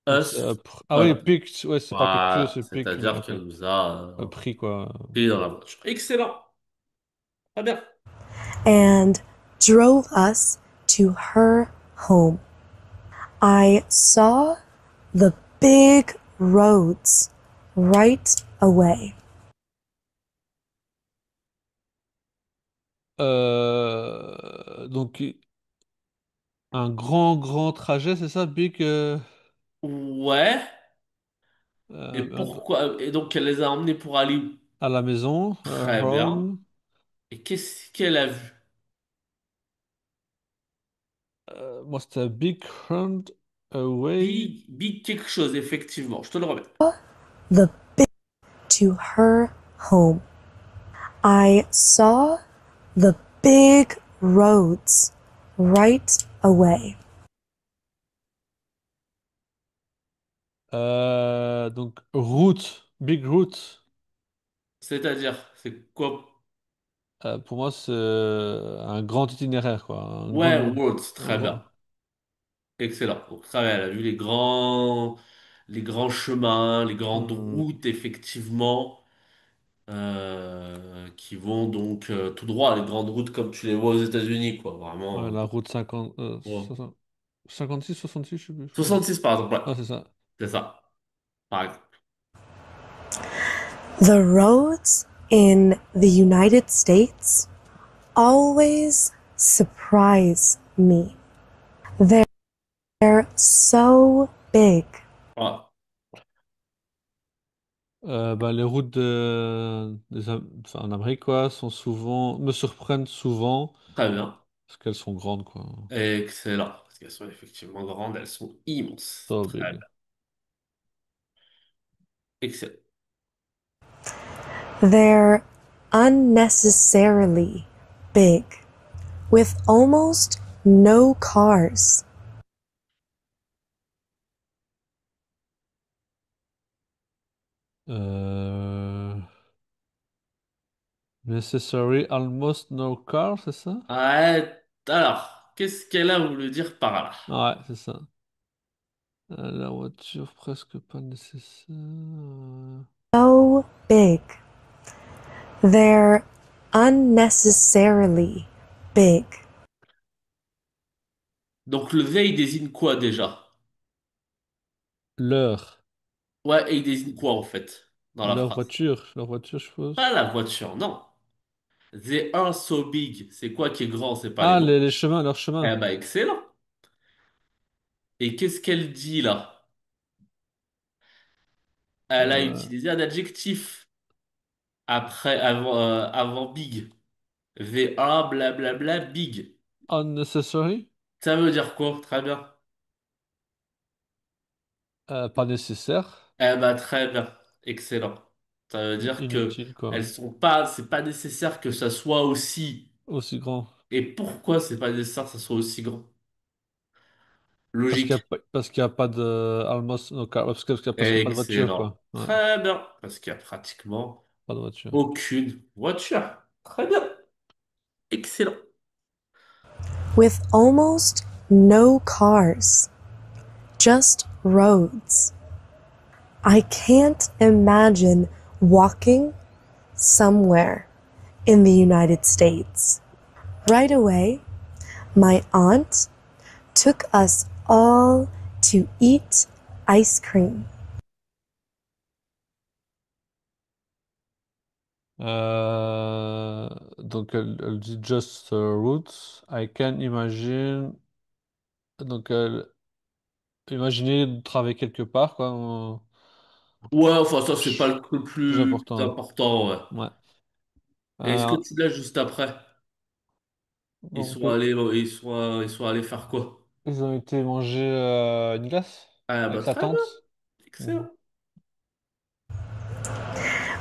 [SPEAKER 2] Donc c'est
[SPEAKER 1] us
[SPEAKER 2] ah oui,
[SPEAKER 1] up.
[SPEAKER 2] picked. Ouais, c'est pas picture,
[SPEAKER 1] Voilà,
[SPEAKER 2] c'est pick, mais
[SPEAKER 1] c'est-à-dire
[SPEAKER 2] ok.
[SPEAKER 1] qu'elle nous a
[SPEAKER 2] Pris quoi.
[SPEAKER 1] pris dans la voiture. Excellent, très bien.
[SPEAKER 3] And drove us to her home. I saw the big roads right away.
[SPEAKER 2] Donc un grand, grand trajet, c'est ça? Big.
[SPEAKER 1] Ouais, et
[SPEAKER 2] Un
[SPEAKER 1] pourquoi? Et donc, elle les a emmenés pour aller où?
[SPEAKER 2] à la maison,
[SPEAKER 1] Très bien.
[SPEAKER 2] home.
[SPEAKER 1] Et qu'est-ce qu'elle a vu?
[SPEAKER 2] Moi, c'était a Big Round Away.
[SPEAKER 1] Big, big quelque chose, effectivement. Je te le remets.
[SPEAKER 3] The to her home. I saw the big roads right away.
[SPEAKER 2] Donc, route, Big Route.
[SPEAKER 1] C'est-à-dire, c'est quoi?
[SPEAKER 2] Pour moi, c'est un grand itinéraire, quoi. Une
[SPEAKER 1] Ouais,
[SPEAKER 2] grande.
[SPEAKER 1] Worlds,
[SPEAKER 2] Un
[SPEAKER 1] très bien.
[SPEAKER 2] grand.
[SPEAKER 1] Excellent. Donc, ça, elle a vu les grands chemins, les grandes
[SPEAKER 2] Hmm,
[SPEAKER 1] routes, effectivement, qui vont donc tout droit, les grandes routes comme tu les vois aux États-Unis, quoi.
[SPEAKER 2] ouais,
[SPEAKER 1] Vraiment.
[SPEAKER 2] la route 50,
[SPEAKER 1] Ouais.
[SPEAKER 2] 56, 66, je sais plus.
[SPEAKER 1] 66, par exemple, ouais.
[SPEAKER 2] Ah, c'est ça.
[SPEAKER 1] C'est ça, par exemple.
[SPEAKER 3] The roads in the United States always surprise me. They're so big.
[SPEAKER 1] Ouais,
[SPEAKER 2] Les routes enfin, en Amérique, quoi, me surprennent souvent
[SPEAKER 1] très bien.
[SPEAKER 2] parce qu'elles sont grandes, quoi.
[SPEAKER 1] Excellent. Parce qu'elles sont effectivement grandes, elles sont immenses.
[SPEAKER 2] So
[SPEAKER 1] Très
[SPEAKER 2] big.
[SPEAKER 1] bien. Excellent.
[SPEAKER 3] They're unnecessarily big, with almost no cars.
[SPEAKER 2] Euh... Necessary, almost no car, c'est ça?
[SPEAKER 1] Ouais, alors, qu'est-ce qu'elle a voulu dire par là?
[SPEAKER 2] Ouais, c'est ça. La voiture presque pas nécessaire.
[SPEAKER 3] So big. They're unnecessarily big.
[SPEAKER 1] Donc le V, il désigne quoi déjà?
[SPEAKER 2] Leur.
[SPEAKER 1] Ouais, et il désigne quoi en fait dans la phrase?
[SPEAKER 2] Leur voiture, je
[SPEAKER 1] Pas
[SPEAKER 2] suppose.
[SPEAKER 1] la voiture, non. The are so big. C'est quoi qui est grand? C'est pas les
[SPEAKER 2] Ah,
[SPEAKER 1] grands.
[SPEAKER 2] les chemins, leurs
[SPEAKER 1] Eh
[SPEAKER 2] chemins.
[SPEAKER 1] ben, excellent. Et qu'est-ce qu'elle dit là? Elle a
[SPEAKER 2] Euh,
[SPEAKER 1] utilisé un adjectif avant big. They are blablabla big.
[SPEAKER 2] Unnecessary.
[SPEAKER 1] Ça veut dire quoi? Très bien.
[SPEAKER 2] Pas nécessaire.
[SPEAKER 1] Eh ben, très bien. Excellent. Ça veut dire que
[SPEAKER 2] Inutile,
[SPEAKER 1] elles
[SPEAKER 2] quoi.
[SPEAKER 1] sont pas, c'est pas nécessaire que ça soit aussi.
[SPEAKER 2] Aussi grand.
[SPEAKER 1] Et pourquoi c'est pas nécessaire que ça soit aussi grand?
[SPEAKER 2] Parce
[SPEAKER 1] Logique.
[SPEAKER 2] parce qu'il y a pas de Almos, non, parce qu'il y a pas de voiture,
[SPEAKER 1] Excellent.
[SPEAKER 2] quoi. Ouais,
[SPEAKER 1] Très bien. Parce qu'il y a pratiquement
[SPEAKER 2] pas de voiture.
[SPEAKER 1] aucune voiture. Très bien. Excellent.
[SPEAKER 3] With almost no cars, just roads. I can't imagine walking somewhere in the United States. Right away, my aunt took us all to eat ice cream.
[SPEAKER 2] Donc elle dit just roots. I can imagine. Donc imaginer de travailler quelque part, quoi.
[SPEAKER 1] Ouais, enfin, ça, c'est pas
[SPEAKER 2] Ch-
[SPEAKER 1] le truc le
[SPEAKER 2] Plus
[SPEAKER 1] plus
[SPEAKER 2] important.
[SPEAKER 1] important, ouais.
[SPEAKER 2] Ouais.
[SPEAKER 1] Et est-ce que
[SPEAKER 2] Euh,
[SPEAKER 1] tu l'as juste après?
[SPEAKER 2] donc
[SPEAKER 1] Ils sont allés faire quoi?
[SPEAKER 2] ils ont été manger une glace
[SPEAKER 1] Ah, bah,
[SPEAKER 2] avec sa
[SPEAKER 1] très bien.
[SPEAKER 2] tante. Mhm.
[SPEAKER 1] Excellent.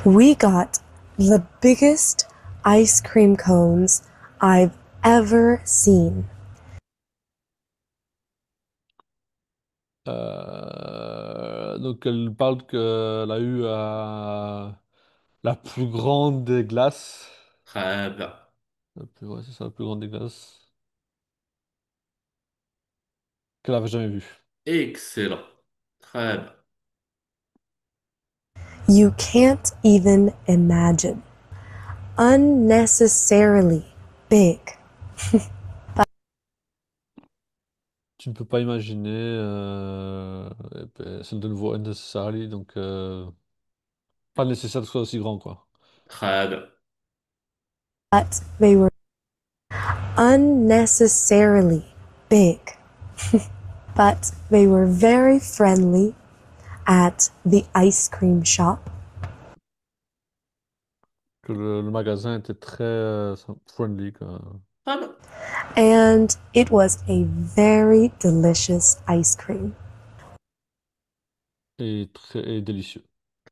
[SPEAKER 3] We got the biggest ice cream cones I've ever seen.
[SPEAKER 2] Donc elle parle qu'elle a eu la plus grande des glaces.
[SPEAKER 1] Très bien.
[SPEAKER 2] Ouais, c'est ça, la plus grande des glaces qu'elle avait jamais vue.
[SPEAKER 1] Excellent. Très bien.
[SPEAKER 3] You can't even imagine. Unnecessarily big.
[SPEAKER 2] Tu ne peux pas imaginer, et ben, c'est de nouveau unnecessarily, donc pas nécessaire que ce soit aussi grand, quoi.
[SPEAKER 1] Très bien.
[SPEAKER 3] But they were unnecessarily big. But they were very friendly at the ice cream shop.
[SPEAKER 2] Que le magasin était très friendly, quoi,
[SPEAKER 1] Très bien.
[SPEAKER 3] And it was a very delicious ice cream.
[SPEAKER 2] et très et délicieux.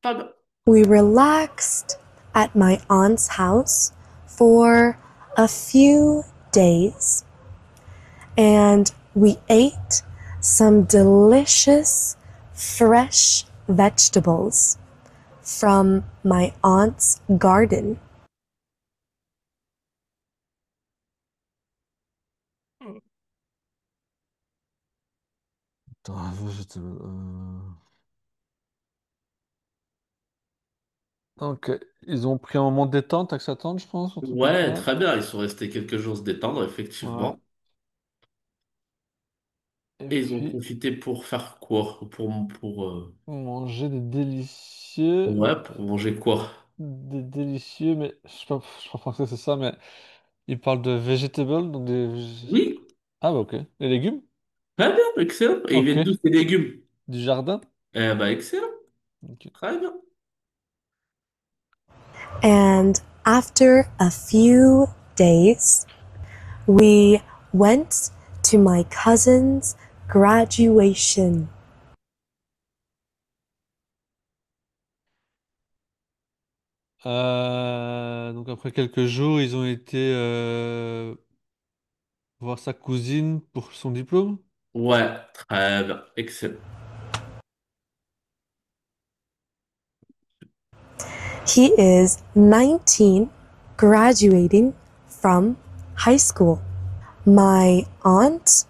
[SPEAKER 1] Très bien.
[SPEAKER 3] We relaxed at my aunt's house for a few days and we ate some delicious fresh vegetables from my aunt's garden.
[SPEAKER 2] Attends, donc, ils ont pris un moment de détente avec sa tante, je pense, un truc comme
[SPEAKER 1] Ouais,
[SPEAKER 2] ça.
[SPEAKER 1] très bien. Ils sont restés quelques jours se détendre,
[SPEAKER 2] Ouais.
[SPEAKER 1] effectivement.
[SPEAKER 2] Et
[SPEAKER 1] Et ils ont
[SPEAKER 2] puis,
[SPEAKER 1] profité pour faire quoi?
[SPEAKER 2] manger des délicieux,
[SPEAKER 1] Ouais, pour manger quoi?
[SPEAKER 2] mais je sais pas français, c'est ça, mais ils parlent de vegetables, donc
[SPEAKER 1] Oui,
[SPEAKER 2] Ah bah ok. Les légumes?
[SPEAKER 1] très bien, excellent. Et ils
[SPEAKER 2] Ok.
[SPEAKER 1] viennent d'où ces légumes?
[SPEAKER 2] Du jardin?
[SPEAKER 1] Eh ben, excellent.
[SPEAKER 2] Ok.
[SPEAKER 1] Très bien.
[SPEAKER 3] And after a few days, we went to my cousin's graduation.
[SPEAKER 2] Donc après quelques jours, ils ont été voir sa cousine pour son diplôme.
[SPEAKER 1] Ouais, très bien. Excellent.
[SPEAKER 3] He is 19, graduating from high school. My aunt,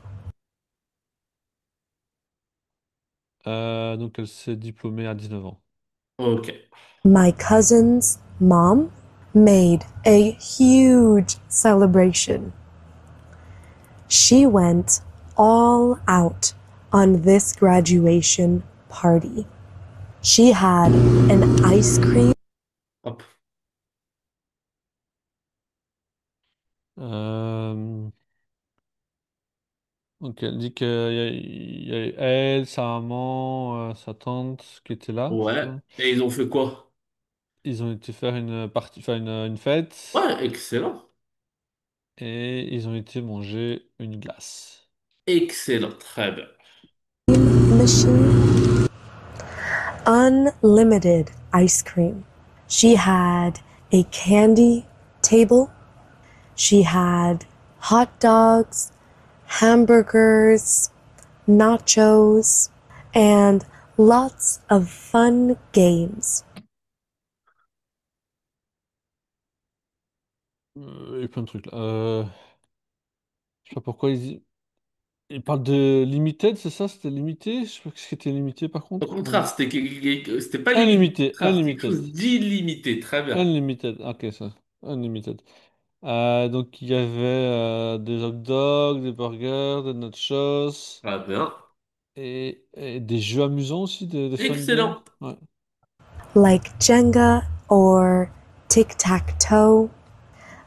[SPEAKER 2] Donc elle s'est diplômée à 19 ans.
[SPEAKER 1] Ok.
[SPEAKER 3] my cousin's mom, made a huge celebration. She went all out on this graduation party. She had an ice cream.
[SPEAKER 1] Hop.
[SPEAKER 2] Euh, donc elle dit qu'il y a eu elle, sa maman, sa tante qui étaient là, c'est
[SPEAKER 1] Ouais.
[SPEAKER 2] ça.
[SPEAKER 1] Et ils ont fait quoi?
[SPEAKER 2] Ils ont été faire une partie, enfin une fête
[SPEAKER 1] Ouais, excellent.
[SPEAKER 2] et ils ont été manger une glace.
[SPEAKER 1] Excellent. Très bien.
[SPEAKER 3] Machine, unlimited ice cream. She had a candy table. She had hot dogs, hamburgers, nachos, and lots of fun games.
[SPEAKER 2] Il y a plein de trucs là. Je sais pas pourquoi il parle de limited, c'est ça? C'était limité? Je sais pas ce qui était limité par
[SPEAKER 1] Au
[SPEAKER 2] contre.
[SPEAKER 1] contraire, c'était pas limité. Au
[SPEAKER 2] Unlimited,
[SPEAKER 1] contraire, c'était quelque
[SPEAKER 2] unlimited.
[SPEAKER 1] chose d'illimité. Très bien.
[SPEAKER 2] Unlimited, ok ça. Unlimited. Donc il y avait des hot dogs, des burgers, des nachos
[SPEAKER 1] Très bien.
[SPEAKER 2] et des jeux amusants aussi, des fun games.
[SPEAKER 1] Excellent.
[SPEAKER 2] Ouais.
[SPEAKER 3] Like Jenga or tic tac toe.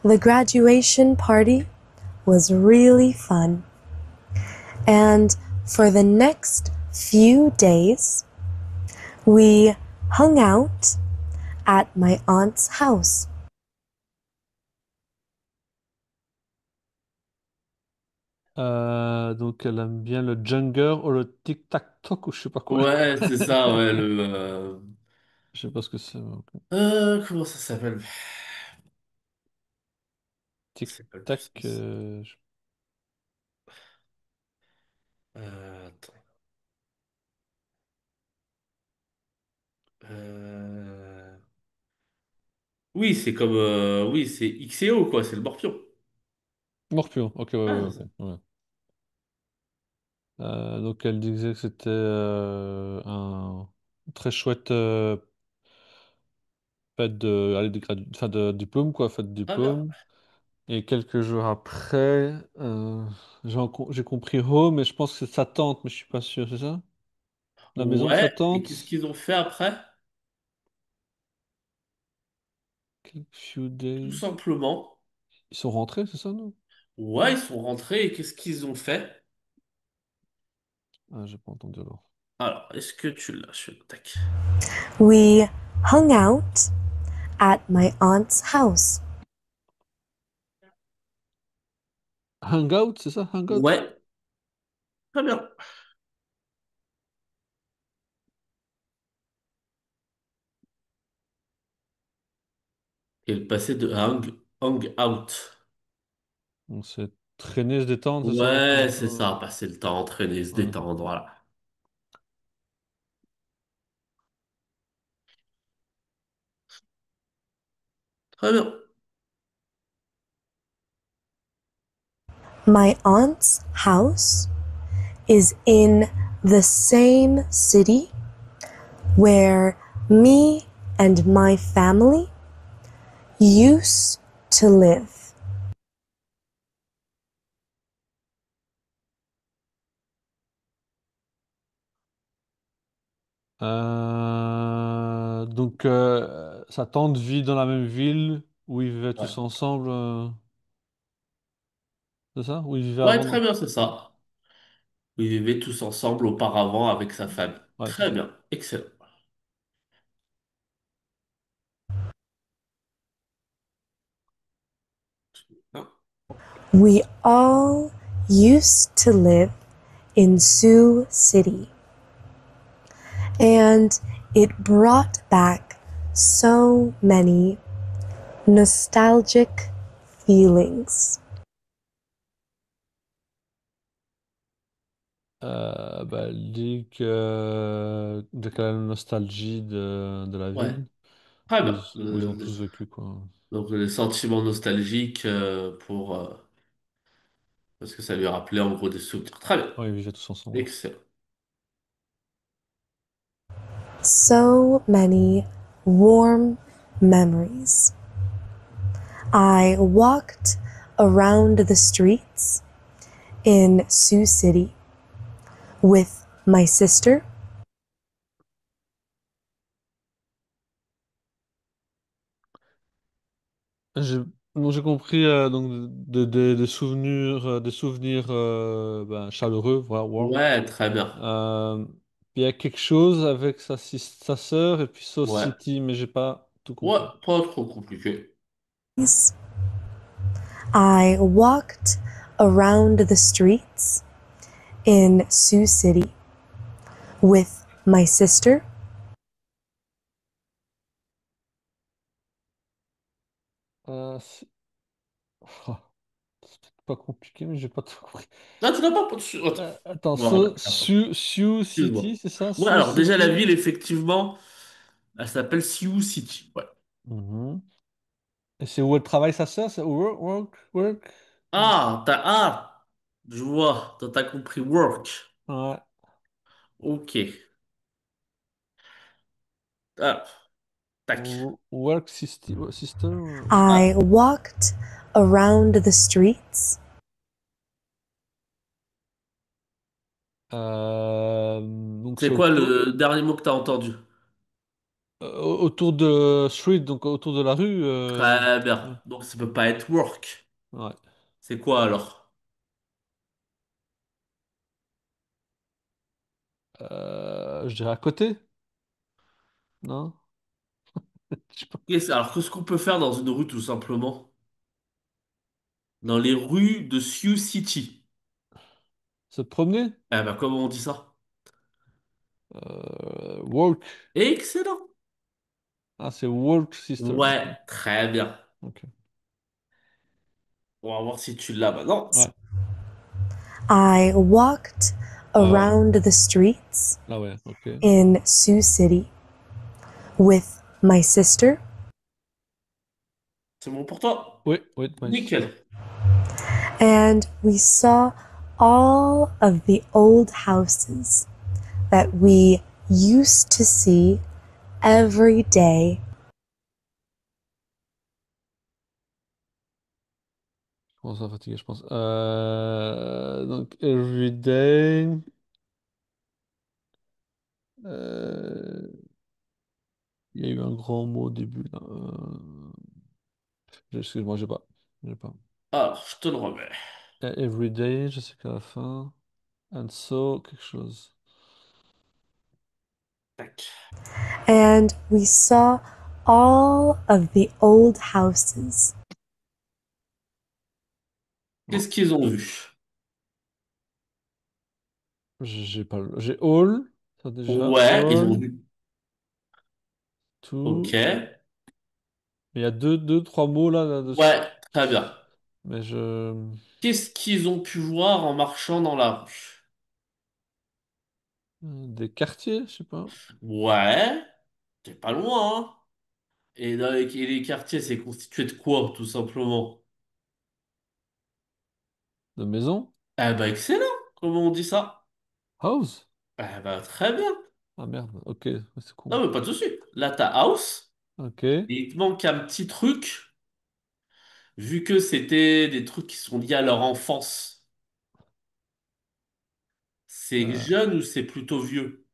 [SPEAKER 3] The graduation party was really fun. And for the next few days, we hung out at my aunt's house.
[SPEAKER 2] Donc elle aime bien le Junger ou le tic-tac-toc ou je sais pas quoi.
[SPEAKER 1] Ouais, c'est ça, ouais,
[SPEAKER 2] Je sais pas ce que c'est.
[SPEAKER 1] comment ça s'appelle? Je sais pas plus ce que
[SPEAKER 2] Tic-tac.
[SPEAKER 1] c'est. Attends. Euh, Oui, c'est comme, oui, c'est XCO, quoi, c'est le morpion.
[SPEAKER 2] Morpion, ok, ouais,
[SPEAKER 1] Ah,
[SPEAKER 2] ouais,
[SPEAKER 1] c'est
[SPEAKER 2] ok.
[SPEAKER 1] ça.
[SPEAKER 2] Ouais. Donc elle disait que c'était un très chouette fête de, allez, enfin, de diplôme, quoi, fête de
[SPEAKER 1] Très bien.
[SPEAKER 2] diplôme. Et quelques jours après, j'ai compris home, mais je pense que c'est sa tante, mais je suis pas sûr, c'est ça? La maison de sa
[SPEAKER 1] Ouais, et qu'est-ce
[SPEAKER 2] tante?
[SPEAKER 1] qu'ils ont fait après?
[SPEAKER 2] Few
[SPEAKER 1] Tout
[SPEAKER 2] days.
[SPEAKER 1] simplement.
[SPEAKER 2] Ils sont rentrés, c'est ça, non?
[SPEAKER 1] Ouais, ils sont rentrés et qu'est-ce qu'ils ont fait?
[SPEAKER 2] Ah, j'ai pas entendu alors.
[SPEAKER 1] Alors, est-ce que tu l'as? Tac.
[SPEAKER 3] We hung out at my aunt's house.
[SPEAKER 2] Hangout, c'est ça? Hangout?
[SPEAKER 1] Ouais, très bien. Et le passé de hang out.
[SPEAKER 2] On s'est traîné, se détendre, c'est ça? Un peu.
[SPEAKER 1] Ouais, c'est ça, passer le temps, entraîner, se
[SPEAKER 2] Ouais.
[SPEAKER 1] détendre, voilà. Très bien.
[SPEAKER 3] My aunt's house is in the same city where me and my family used to live.
[SPEAKER 2] Donc, sa tante vit dans la même ville où ils vivaient
[SPEAKER 1] Ouais.
[SPEAKER 2] tous ensemble, c'est ça? Où ils vivaient
[SPEAKER 1] Ouais,
[SPEAKER 2] avant?
[SPEAKER 1] très bien, c'est
[SPEAKER 2] Ouais,
[SPEAKER 1] ça. Ils vivaient tous ensemble auparavant avec sa famille.
[SPEAKER 2] ouais, c'est
[SPEAKER 1] Très
[SPEAKER 2] ça.
[SPEAKER 1] bien, excellent. Hein.
[SPEAKER 3] We all used to live in Sioux City, and it brought back so many nostalgic feelings.
[SPEAKER 2] Bah, elle dit que dès qu'elle a la nostalgie de la
[SPEAKER 1] Ouais,
[SPEAKER 2] ville
[SPEAKER 1] très
[SPEAKER 2] où
[SPEAKER 1] bien.
[SPEAKER 2] où ils ont tous vécu, quoi.
[SPEAKER 1] Donc les sentiments nostalgiques parce que ça lui rappelait en gros des souvenirs. Très bien,
[SPEAKER 2] Ouais, ils vivaient tous ensemble.
[SPEAKER 1] excellent.
[SPEAKER 3] So many warm memories. I walked around the streets in Sioux City with my sister.
[SPEAKER 2] J'ai donc j'ai compris donc des souvenirs ben, chaleureux, voilà, warm.
[SPEAKER 1] Ouais, très bien.
[SPEAKER 2] Euh, il y a quelque chose avec sa sœur et puis South
[SPEAKER 1] Ouais,
[SPEAKER 2] City, mais j'ai pas tout
[SPEAKER 1] ouais,
[SPEAKER 2] compris.
[SPEAKER 1] pas trop compliqué.
[SPEAKER 3] I walked around the streets in Sioux City with my sister.
[SPEAKER 2] C'est ah, c'est peut-être pas compliqué, mais j'ai pas tout compris.
[SPEAKER 1] Ah, tu n'as pas...
[SPEAKER 2] Attends,
[SPEAKER 1] Voilà.
[SPEAKER 2] Sioux
[SPEAKER 1] Excuse-moi.
[SPEAKER 2] City, c'est ça?
[SPEAKER 1] Ouais,
[SPEAKER 2] Sioux
[SPEAKER 1] alors déjà, la
[SPEAKER 2] City?
[SPEAKER 1] ville, effectivement, elle s'appelle Sioux City. Ouais.
[SPEAKER 2] Mhm. Et c'est où elle travaille sa sœur? C'est work?
[SPEAKER 1] Ah, je vois. Toi, t'as compris work.
[SPEAKER 2] Ouais.
[SPEAKER 1] Ok. Ah, tac.
[SPEAKER 2] Sister?
[SPEAKER 3] I
[SPEAKER 1] Ah,
[SPEAKER 3] walked around the streets
[SPEAKER 2] Donc c'est
[SPEAKER 1] c'est quoi le dernier mot que t'as entendu?
[SPEAKER 2] autour de street, donc autour de la rue.
[SPEAKER 1] Très bien.
[SPEAKER 2] Ouais.
[SPEAKER 1] Donc, ça peut pas être work.
[SPEAKER 2] Ouais.
[SPEAKER 1] C'est quoi alors?
[SPEAKER 2] Je dirais à côté, non? Je sais pas.
[SPEAKER 1] Alors, qu'est-ce qu'on peut faire dans une rue, tout simplement? Dans les rues de Sioux City.
[SPEAKER 2] Se promener?
[SPEAKER 1] Eh ben, comment on dit ça?
[SPEAKER 2] Work.
[SPEAKER 1] Excellent.
[SPEAKER 2] Ah, c'est work sister. Ok.
[SPEAKER 1] Ouais, très bien.
[SPEAKER 2] Ok.
[SPEAKER 1] On va voir si tu l'as maintenant.
[SPEAKER 2] Ouais.
[SPEAKER 3] I walked
[SPEAKER 2] Ouais.
[SPEAKER 3] around the streets
[SPEAKER 2] Là, ouais. Ok.
[SPEAKER 3] in Sioux City with my sister,
[SPEAKER 1] C'est bon pour toi?
[SPEAKER 2] Oui, oui, my sister.
[SPEAKER 1] Nickel.
[SPEAKER 3] and we saw all of the old houses that we used to see every day.
[SPEAKER 2] Je commence à fatiguer, je pense. Donc, everyday. Euh, Il y a eu un grand mot au début, là. Excuse-moi, j'ai pas. J'ai pas.
[SPEAKER 1] Alors, je te le remets.
[SPEAKER 2] Everyday, je sais qu'à la fin. And so, quelque chose.
[SPEAKER 1] Tac.
[SPEAKER 3] And we saw all of the old houses.
[SPEAKER 1] Qu'est-ce
[SPEAKER 2] Non,
[SPEAKER 1] qu'ils ont vu?
[SPEAKER 2] j'ai pas. J'ai all, ça déjà.
[SPEAKER 1] Ouais, ils ont
[SPEAKER 2] All,
[SPEAKER 1] vu. Ok.
[SPEAKER 2] to. Il y a trois mots là, là-dessus.
[SPEAKER 1] Ouais, très bien.
[SPEAKER 2] Mais je.
[SPEAKER 1] Qu'est-ce qu'ils ont pu voir en marchant dans la rue?
[SPEAKER 2] Des quartiers, je sais pas.
[SPEAKER 1] Ouais, t'es pas loin, hein? Et les quartiers, c'est constitué de quoi, tout simplement?
[SPEAKER 2] De maison.
[SPEAKER 1] Eh ben, excellent. Comment on dit ça?
[SPEAKER 2] House.
[SPEAKER 1] Eh ben, très bien.
[SPEAKER 2] Ah merde, ok, c'est con.
[SPEAKER 1] Non, mais pas de souci. Là, t'as house.
[SPEAKER 2] Ok.
[SPEAKER 1] Et il te manque un petit truc, vu que c'était des trucs qui sont liés à leur enfance. C'est
[SPEAKER 2] Euh,
[SPEAKER 1] jeune ou c'est plutôt vieux?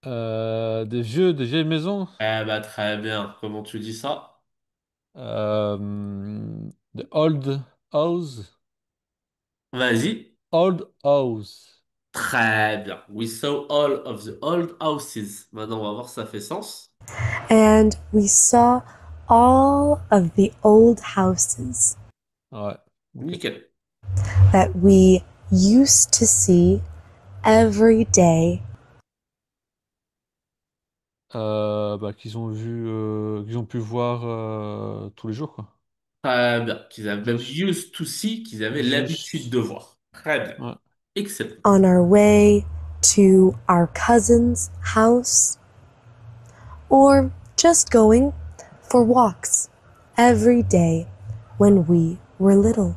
[SPEAKER 2] des vieilles maisons.
[SPEAKER 1] Eh ben, très bien. Comment tu dis ça?
[SPEAKER 2] The old house.
[SPEAKER 1] Vas-y.
[SPEAKER 2] Old house.
[SPEAKER 1] Très bien. We saw all of the old houses. Maintenant, on va voir si ça fait sens.
[SPEAKER 3] And we saw all of the old houses
[SPEAKER 2] Ouais, ok.
[SPEAKER 1] Nickel.
[SPEAKER 3] that we used to see every day.
[SPEAKER 2] Bah, qu'ils ont pu voir tous les jours, quoi.
[SPEAKER 1] Très bien. Qu'ils avaient même
[SPEAKER 2] Juste,
[SPEAKER 1] used to see, qu'ils avaient l'habitude
[SPEAKER 2] juste.
[SPEAKER 1] de voir. Très bien.
[SPEAKER 2] Ouais.
[SPEAKER 1] Excellent.
[SPEAKER 3] On our way to our cousin's house, or just going for walks every day when we were little.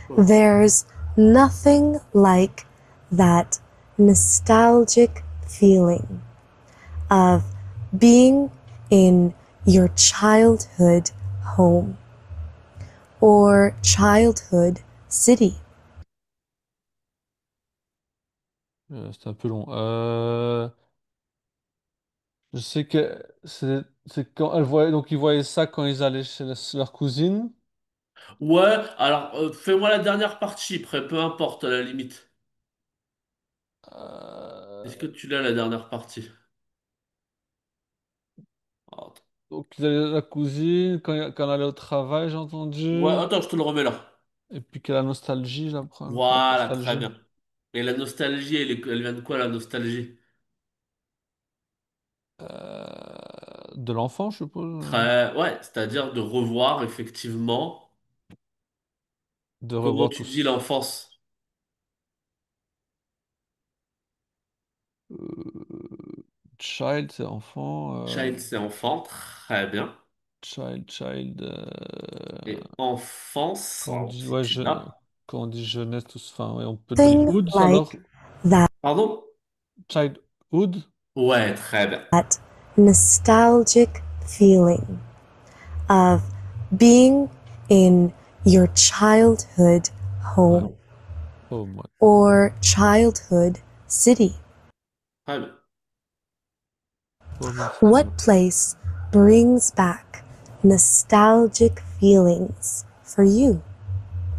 [SPEAKER 1] Ok.
[SPEAKER 3] There's nothing like that nostalgic feeling of being in your childhood home or childhood city.
[SPEAKER 2] C'était un peu long. Je sais que c'est quand elle voyait, donc ils voyaient ça quand ils allaient chez leur cousine.
[SPEAKER 1] Ouais, alors fais-moi la dernière partie, après, peu importe à la limite. Est-ce que
[SPEAKER 2] Euh,
[SPEAKER 1] tu l'as la dernière partie? Ah, attends.
[SPEAKER 2] donc ils allaient à la cousine quand elle allait au travail, j'ai
[SPEAKER 1] Ouais,
[SPEAKER 2] entendu.
[SPEAKER 1] attends, je te le remets là.
[SPEAKER 2] Et puis que la nostalgie, j'apprends. La
[SPEAKER 1] Voilà, très
[SPEAKER 2] nostalgie.
[SPEAKER 1] bien. Et la nostalgie, elle vient de quoi la nostalgie?
[SPEAKER 2] De l'enfant, je suppose.
[SPEAKER 1] Très, ouais, c'est-à-dire de revoir effectivement
[SPEAKER 2] De
[SPEAKER 1] comment
[SPEAKER 2] revoir
[SPEAKER 1] tu dis
[SPEAKER 2] tous.
[SPEAKER 1] l'enfance.
[SPEAKER 2] Child, c'est enfant.
[SPEAKER 1] Child, c'est enfant, très bien.
[SPEAKER 2] Child.
[SPEAKER 1] Et enfance,
[SPEAKER 2] Quand on
[SPEAKER 1] alors
[SPEAKER 2] dit,
[SPEAKER 1] si
[SPEAKER 2] ouais,
[SPEAKER 1] tu l'as.
[SPEAKER 2] quand on dit jeunesse, tous, enfin, ouais, on peut dire
[SPEAKER 3] Thing
[SPEAKER 2] hood,
[SPEAKER 3] like
[SPEAKER 2] alors.
[SPEAKER 3] that
[SPEAKER 1] Pardon?
[SPEAKER 2] Childhood.
[SPEAKER 1] Ouais, très bien.
[SPEAKER 3] nostalgic feeling of being in your childhood
[SPEAKER 2] Ouais.
[SPEAKER 3] home
[SPEAKER 2] Oh, my.
[SPEAKER 3] or childhood city.
[SPEAKER 1] Très bien.
[SPEAKER 2] Home is home.
[SPEAKER 3] What place brings back nostalgic feelings for you?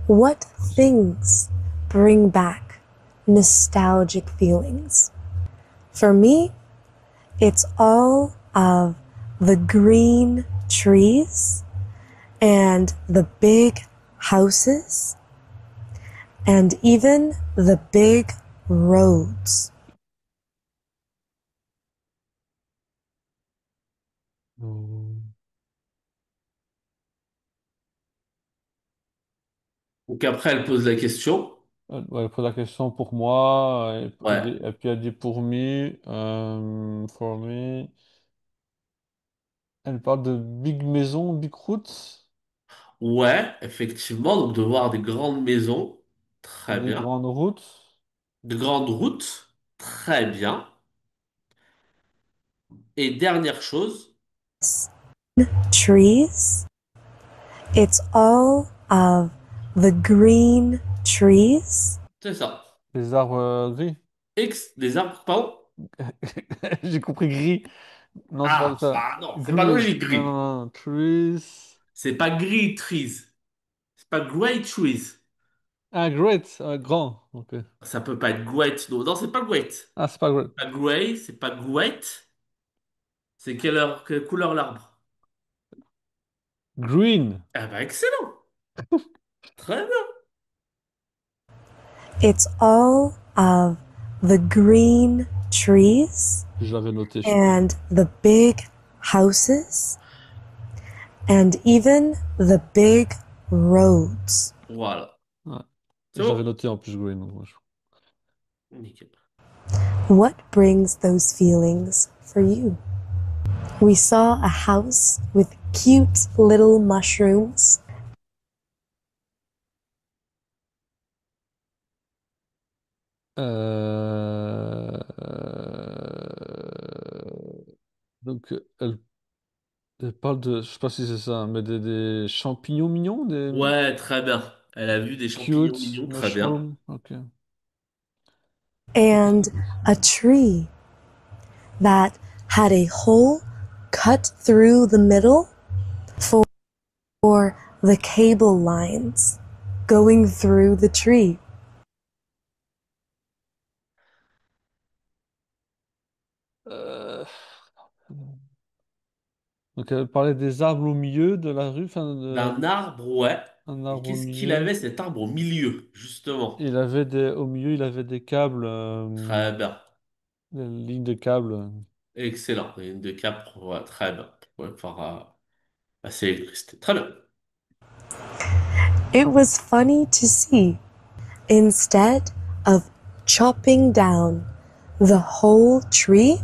[SPEAKER 3] What things bring back nostalgic feelings? For me, it's all of the green trees and the big houses and even the big roads.
[SPEAKER 2] Oh.
[SPEAKER 1] Donc après, elle pose la question.
[SPEAKER 2] Ouais, elle pose la question pour moi,
[SPEAKER 1] Ouais.
[SPEAKER 2] et puis elle dit pour me, for me. Elle parle de big maison, big roots,
[SPEAKER 1] Ouais, effectivement, donc de voir des grandes maisons. Très
[SPEAKER 2] des
[SPEAKER 1] bien.
[SPEAKER 2] grandes routes,
[SPEAKER 1] De grandes routes. Très bien. Et dernière chose.
[SPEAKER 3] Trees, it's all of the green trees
[SPEAKER 1] C'est ça.
[SPEAKER 2] des arbres gris.
[SPEAKER 1] Des arbres, pardon?
[SPEAKER 2] J'ai compris gris. Non, c'est pas
[SPEAKER 1] Ah,
[SPEAKER 2] ça.
[SPEAKER 1] bah non, c'est pas
[SPEAKER 2] Green.
[SPEAKER 1] logique,
[SPEAKER 2] Non,
[SPEAKER 1] gris.
[SPEAKER 2] non, non. Trees.
[SPEAKER 1] C'est pas gris trees. C'est pas great trees.
[SPEAKER 2] Ah, great. Grand. Ok.
[SPEAKER 1] Ça peut pas être great. Non, non, c'est pas great.
[SPEAKER 2] Ah, c'est pas great.
[SPEAKER 1] Pas grey, c'est pas great. C'est quelle couleur l'arbre?
[SPEAKER 2] Green.
[SPEAKER 1] Ah bah excellent. Très bien.
[SPEAKER 3] it's all of the green trees
[SPEAKER 2] Je l'avais noté, je suppose.
[SPEAKER 3] and the big houses and even the big roads.
[SPEAKER 1] Voilà.
[SPEAKER 2] Ouais.
[SPEAKER 1] C'est
[SPEAKER 2] Je l'avais
[SPEAKER 1] bon?
[SPEAKER 2] noté en plus, green. Donc,
[SPEAKER 1] Nickel.
[SPEAKER 3] What brings those feelings for you? We saw a house with cute little mushrooms.
[SPEAKER 2] Donc, elle parle de, je sais pas si c'est ça, mais des champignons mignons, des
[SPEAKER 1] Ouais, très bien. Elle a vu des champignons
[SPEAKER 2] cute
[SPEAKER 1] mignons, très bien.
[SPEAKER 2] mushroom. Ok.
[SPEAKER 3] And a tree that had a hole cut through the middle for the cable lines going through the tree.
[SPEAKER 2] Euh, Donc, elle parlait des arbres au milieu de la rue, enfin,
[SPEAKER 1] D'un arbre, ouais.
[SPEAKER 2] un
[SPEAKER 1] Et
[SPEAKER 2] arbre au
[SPEAKER 1] qu'est-ce qu'il
[SPEAKER 2] milieu.
[SPEAKER 1] avait cet arbre au milieu, justement?
[SPEAKER 2] Au milieu, il avait des câbles,
[SPEAKER 1] Très bien.
[SPEAKER 2] des lignes de câbles.
[SPEAKER 1] Excellent. Et une de cap, ouais, très bien. Ouais, faire passer l'électricité. Très bien.
[SPEAKER 3] It was funny to see. Instead of chopping down the whole tree,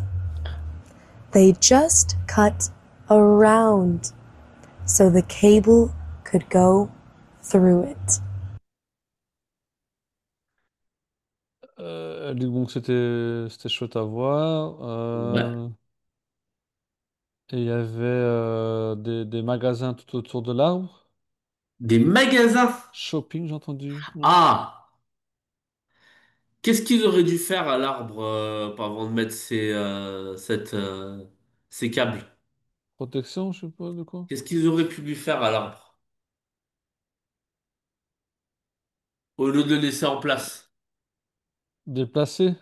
[SPEAKER 3] they just cut around so the cable could go through it.
[SPEAKER 2] Elle dit bon que c'était chouette à voir.
[SPEAKER 1] Ouais.
[SPEAKER 2] Et il y avait des magasins tout autour de l'arbre.
[SPEAKER 1] Des magasins.
[SPEAKER 2] Shopping, j'ai entendu. Non.
[SPEAKER 1] Ah! Qu'est-ce qu'ils auraient dû faire à l'arbre avant de mettre ces câbles?
[SPEAKER 2] Protection, je sais pas de quoi.
[SPEAKER 1] Qu'est-ce qu'ils auraient pu lui faire à l'arbre? Au lieu de le laisser en place.
[SPEAKER 2] Déplacer,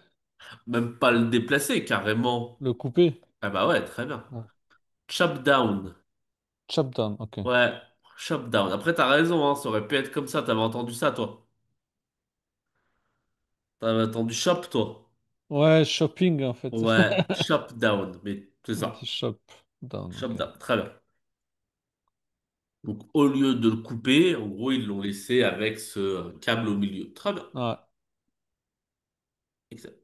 [SPEAKER 1] Même pas le déplacer, carrément.
[SPEAKER 2] le couper.
[SPEAKER 1] Ah bah ouais, très bien.
[SPEAKER 2] Ah.
[SPEAKER 1] Chop down.
[SPEAKER 2] Chop down, ok.
[SPEAKER 1] Ouais, chop down. Après, t'as raison, hein, ça aurait pu être comme ça. T'avais entendu ça, toi. T'avais entendu shop, toi.
[SPEAKER 2] Ouais, shopping en fait.
[SPEAKER 1] Ouais, chop down. Mais c'est
[SPEAKER 2] On dit
[SPEAKER 1] ça.
[SPEAKER 2] shop. Down,
[SPEAKER 1] Chop
[SPEAKER 2] ok.
[SPEAKER 1] down, très bien. Donc, au lieu de le couper, en gros, ils l'ont laissé avec ce câble au milieu. Très bien.
[SPEAKER 2] Ouais.
[SPEAKER 1] Excellent.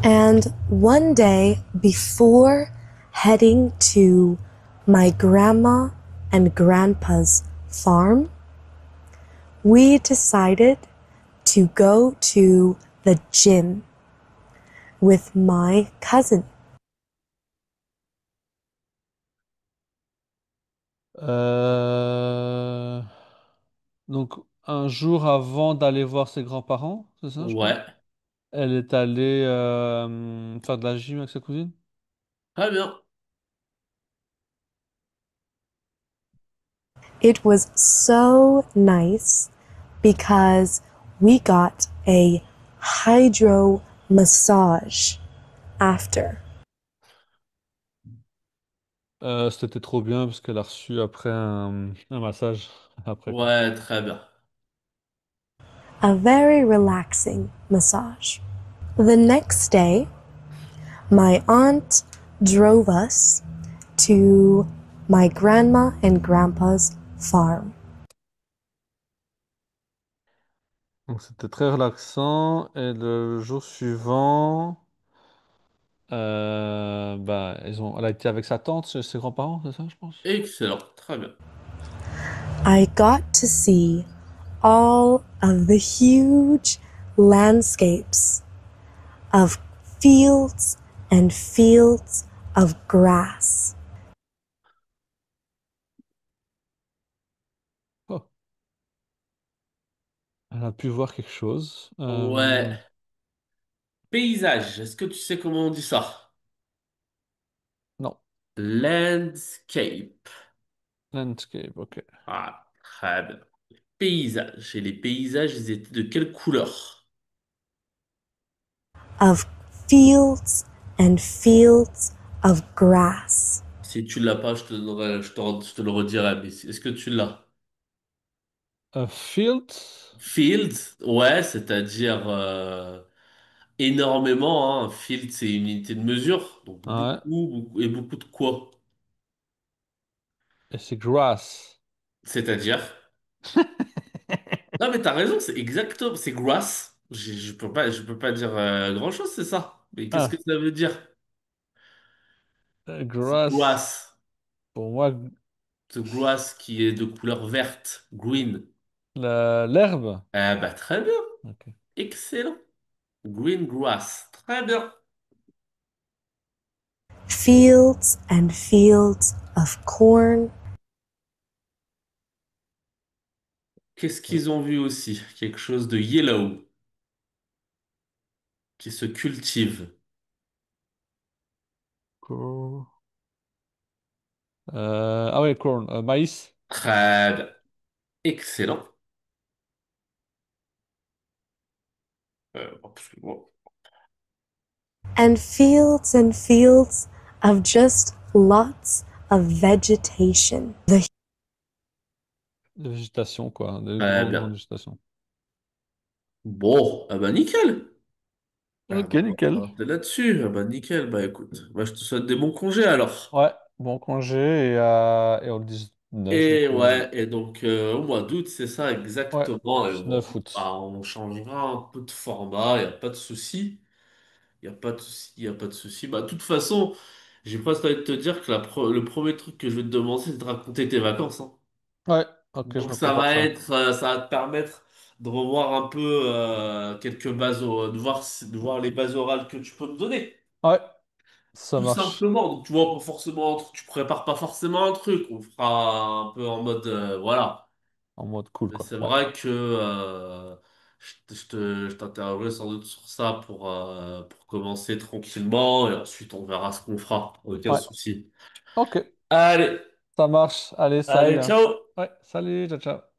[SPEAKER 3] And one day before heading to my grandma and grandpa's farm, we decided to go to the gym with my cousin.
[SPEAKER 2] Euh, Donc, un jour avant d'aller voir ses grands-parents, c'est ça, je crois?
[SPEAKER 1] Ouais,
[SPEAKER 2] Elle est allée faire de la gym avec sa cousine?
[SPEAKER 1] très bien.
[SPEAKER 3] It was so nice because we got a hydro massage after.
[SPEAKER 2] C'était trop bien parce qu'elle a reçu après un massage après quoi.
[SPEAKER 1] Ouais, très bien.
[SPEAKER 3] A very relaxing massage. The next day, my aunt drove us to my grandma and grandpa's farm.
[SPEAKER 2] Donc c'était très relaxant et le jour suivant, bah elle a été avec sa tante, ses grands-parents, c'est ça, je pense.
[SPEAKER 1] Excellent, très bien.
[SPEAKER 3] I got to see all of the huge landscapes of fields and fields of grass.
[SPEAKER 2] Oh, elle a pu voir quelque chose.
[SPEAKER 1] Ouais. Paysage, est-ce que tu sais comment on dit ça?
[SPEAKER 2] Non,
[SPEAKER 1] Landscape.
[SPEAKER 2] landscape, ok.
[SPEAKER 1] Ah, très bien. Paysage. Et les paysages, ils étaient de quelle couleur?
[SPEAKER 3] Of fields and fields of grass.
[SPEAKER 1] Si tu l'as pas, je te le redirai. Mais est-ce que tu l'as?
[SPEAKER 2] A field?
[SPEAKER 1] Field, ouais, c'est-à-dire énormément. Hein. Field, c'est une unité de mesure. Donc
[SPEAKER 2] Ouais.
[SPEAKER 1] et beaucoup de quoi?
[SPEAKER 2] Et c'est grass.
[SPEAKER 1] C'est-à-dire? Non, mais t'as raison, c'est exactement. C'est grass. Je peux pas dire grand-chose, c'est ça. Mais qu'est-ce que
[SPEAKER 2] Ah,
[SPEAKER 1] ça veut dire? C'est
[SPEAKER 2] grass.
[SPEAKER 1] grass.
[SPEAKER 2] Pour moi,
[SPEAKER 1] Ce grass qui est de couleur verte, green.
[SPEAKER 2] l'herbe.
[SPEAKER 1] Bah, très bien.
[SPEAKER 2] Ok.
[SPEAKER 1] Excellent. Green grass. Très bien.
[SPEAKER 3] Fields and fields of corn.
[SPEAKER 1] Qu'est-ce qu'ils ont vu aussi? Quelque chose de yellow qui se cultive.
[SPEAKER 2] Corn. Ah ouais, corn. Maïs.
[SPEAKER 1] Très bien. Excellent. Parce que, bon.
[SPEAKER 3] And fields of just lots of vegetation. The
[SPEAKER 2] De végétation, quoi. De
[SPEAKER 1] Très
[SPEAKER 2] grande, grande
[SPEAKER 1] bien.
[SPEAKER 2] végétation.
[SPEAKER 1] Bon, ah bah nickel. Ah
[SPEAKER 2] Ok,
[SPEAKER 1] bah,
[SPEAKER 2] nickel.
[SPEAKER 1] t'es là-dessus. Ah bah nickel. Bah écoute, bah, je te souhaite des bons congés alors.
[SPEAKER 2] Ouais, bon congé et au 19 du
[SPEAKER 1] Et
[SPEAKER 2] coup.
[SPEAKER 1] ouais, et donc au mois d'août, c'est ça
[SPEAKER 2] Ouais,
[SPEAKER 1] exactement. Et bon,
[SPEAKER 2] 19 août.
[SPEAKER 1] bah, on changera un peu de format, il n'y a pas de souci. Il n'y a pas de souci, il a pas de souci. Bah, de toute façon, j'ai presque envie de te dire que le premier truc que je vais te demander, c'est de raconter tes vacances. Hein.
[SPEAKER 2] Ouais, ok, je
[SPEAKER 1] Donc
[SPEAKER 2] me prépare ça.
[SPEAKER 1] ça va te permettre de revoir un peu quelques bases, de voir les bases orales que tu peux me donner.
[SPEAKER 2] Ouais, ça
[SPEAKER 1] Tout
[SPEAKER 2] marche.
[SPEAKER 1] simplement. Donc tu vois pas forcément, tu prépares pas forcément un truc. On fera un peu en mode, voilà.
[SPEAKER 2] En mode cool,
[SPEAKER 1] Mais
[SPEAKER 2] quoi.
[SPEAKER 1] c'est
[SPEAKER 2] Ouais.
[SPEAKER 1] vrai que je t'interrogerai sans doute sur ça pour commencer tranquillement et ensuite on verra ce qu'on fera. Aucun
[SPEAKER 2] Ouais,
[SPEAKER 1] souci.
[SPEAKER 2] ok,
[SPEAKER 1] Allez,
[SPEAKER 2] ça marche. Allez, salut,
[SPEAKER 1] allez,
[SPEAKER 2] hein.
[SPEAKER 1] ciao!
[SPEAKER 2] Ouais, salut, ciao, ciao.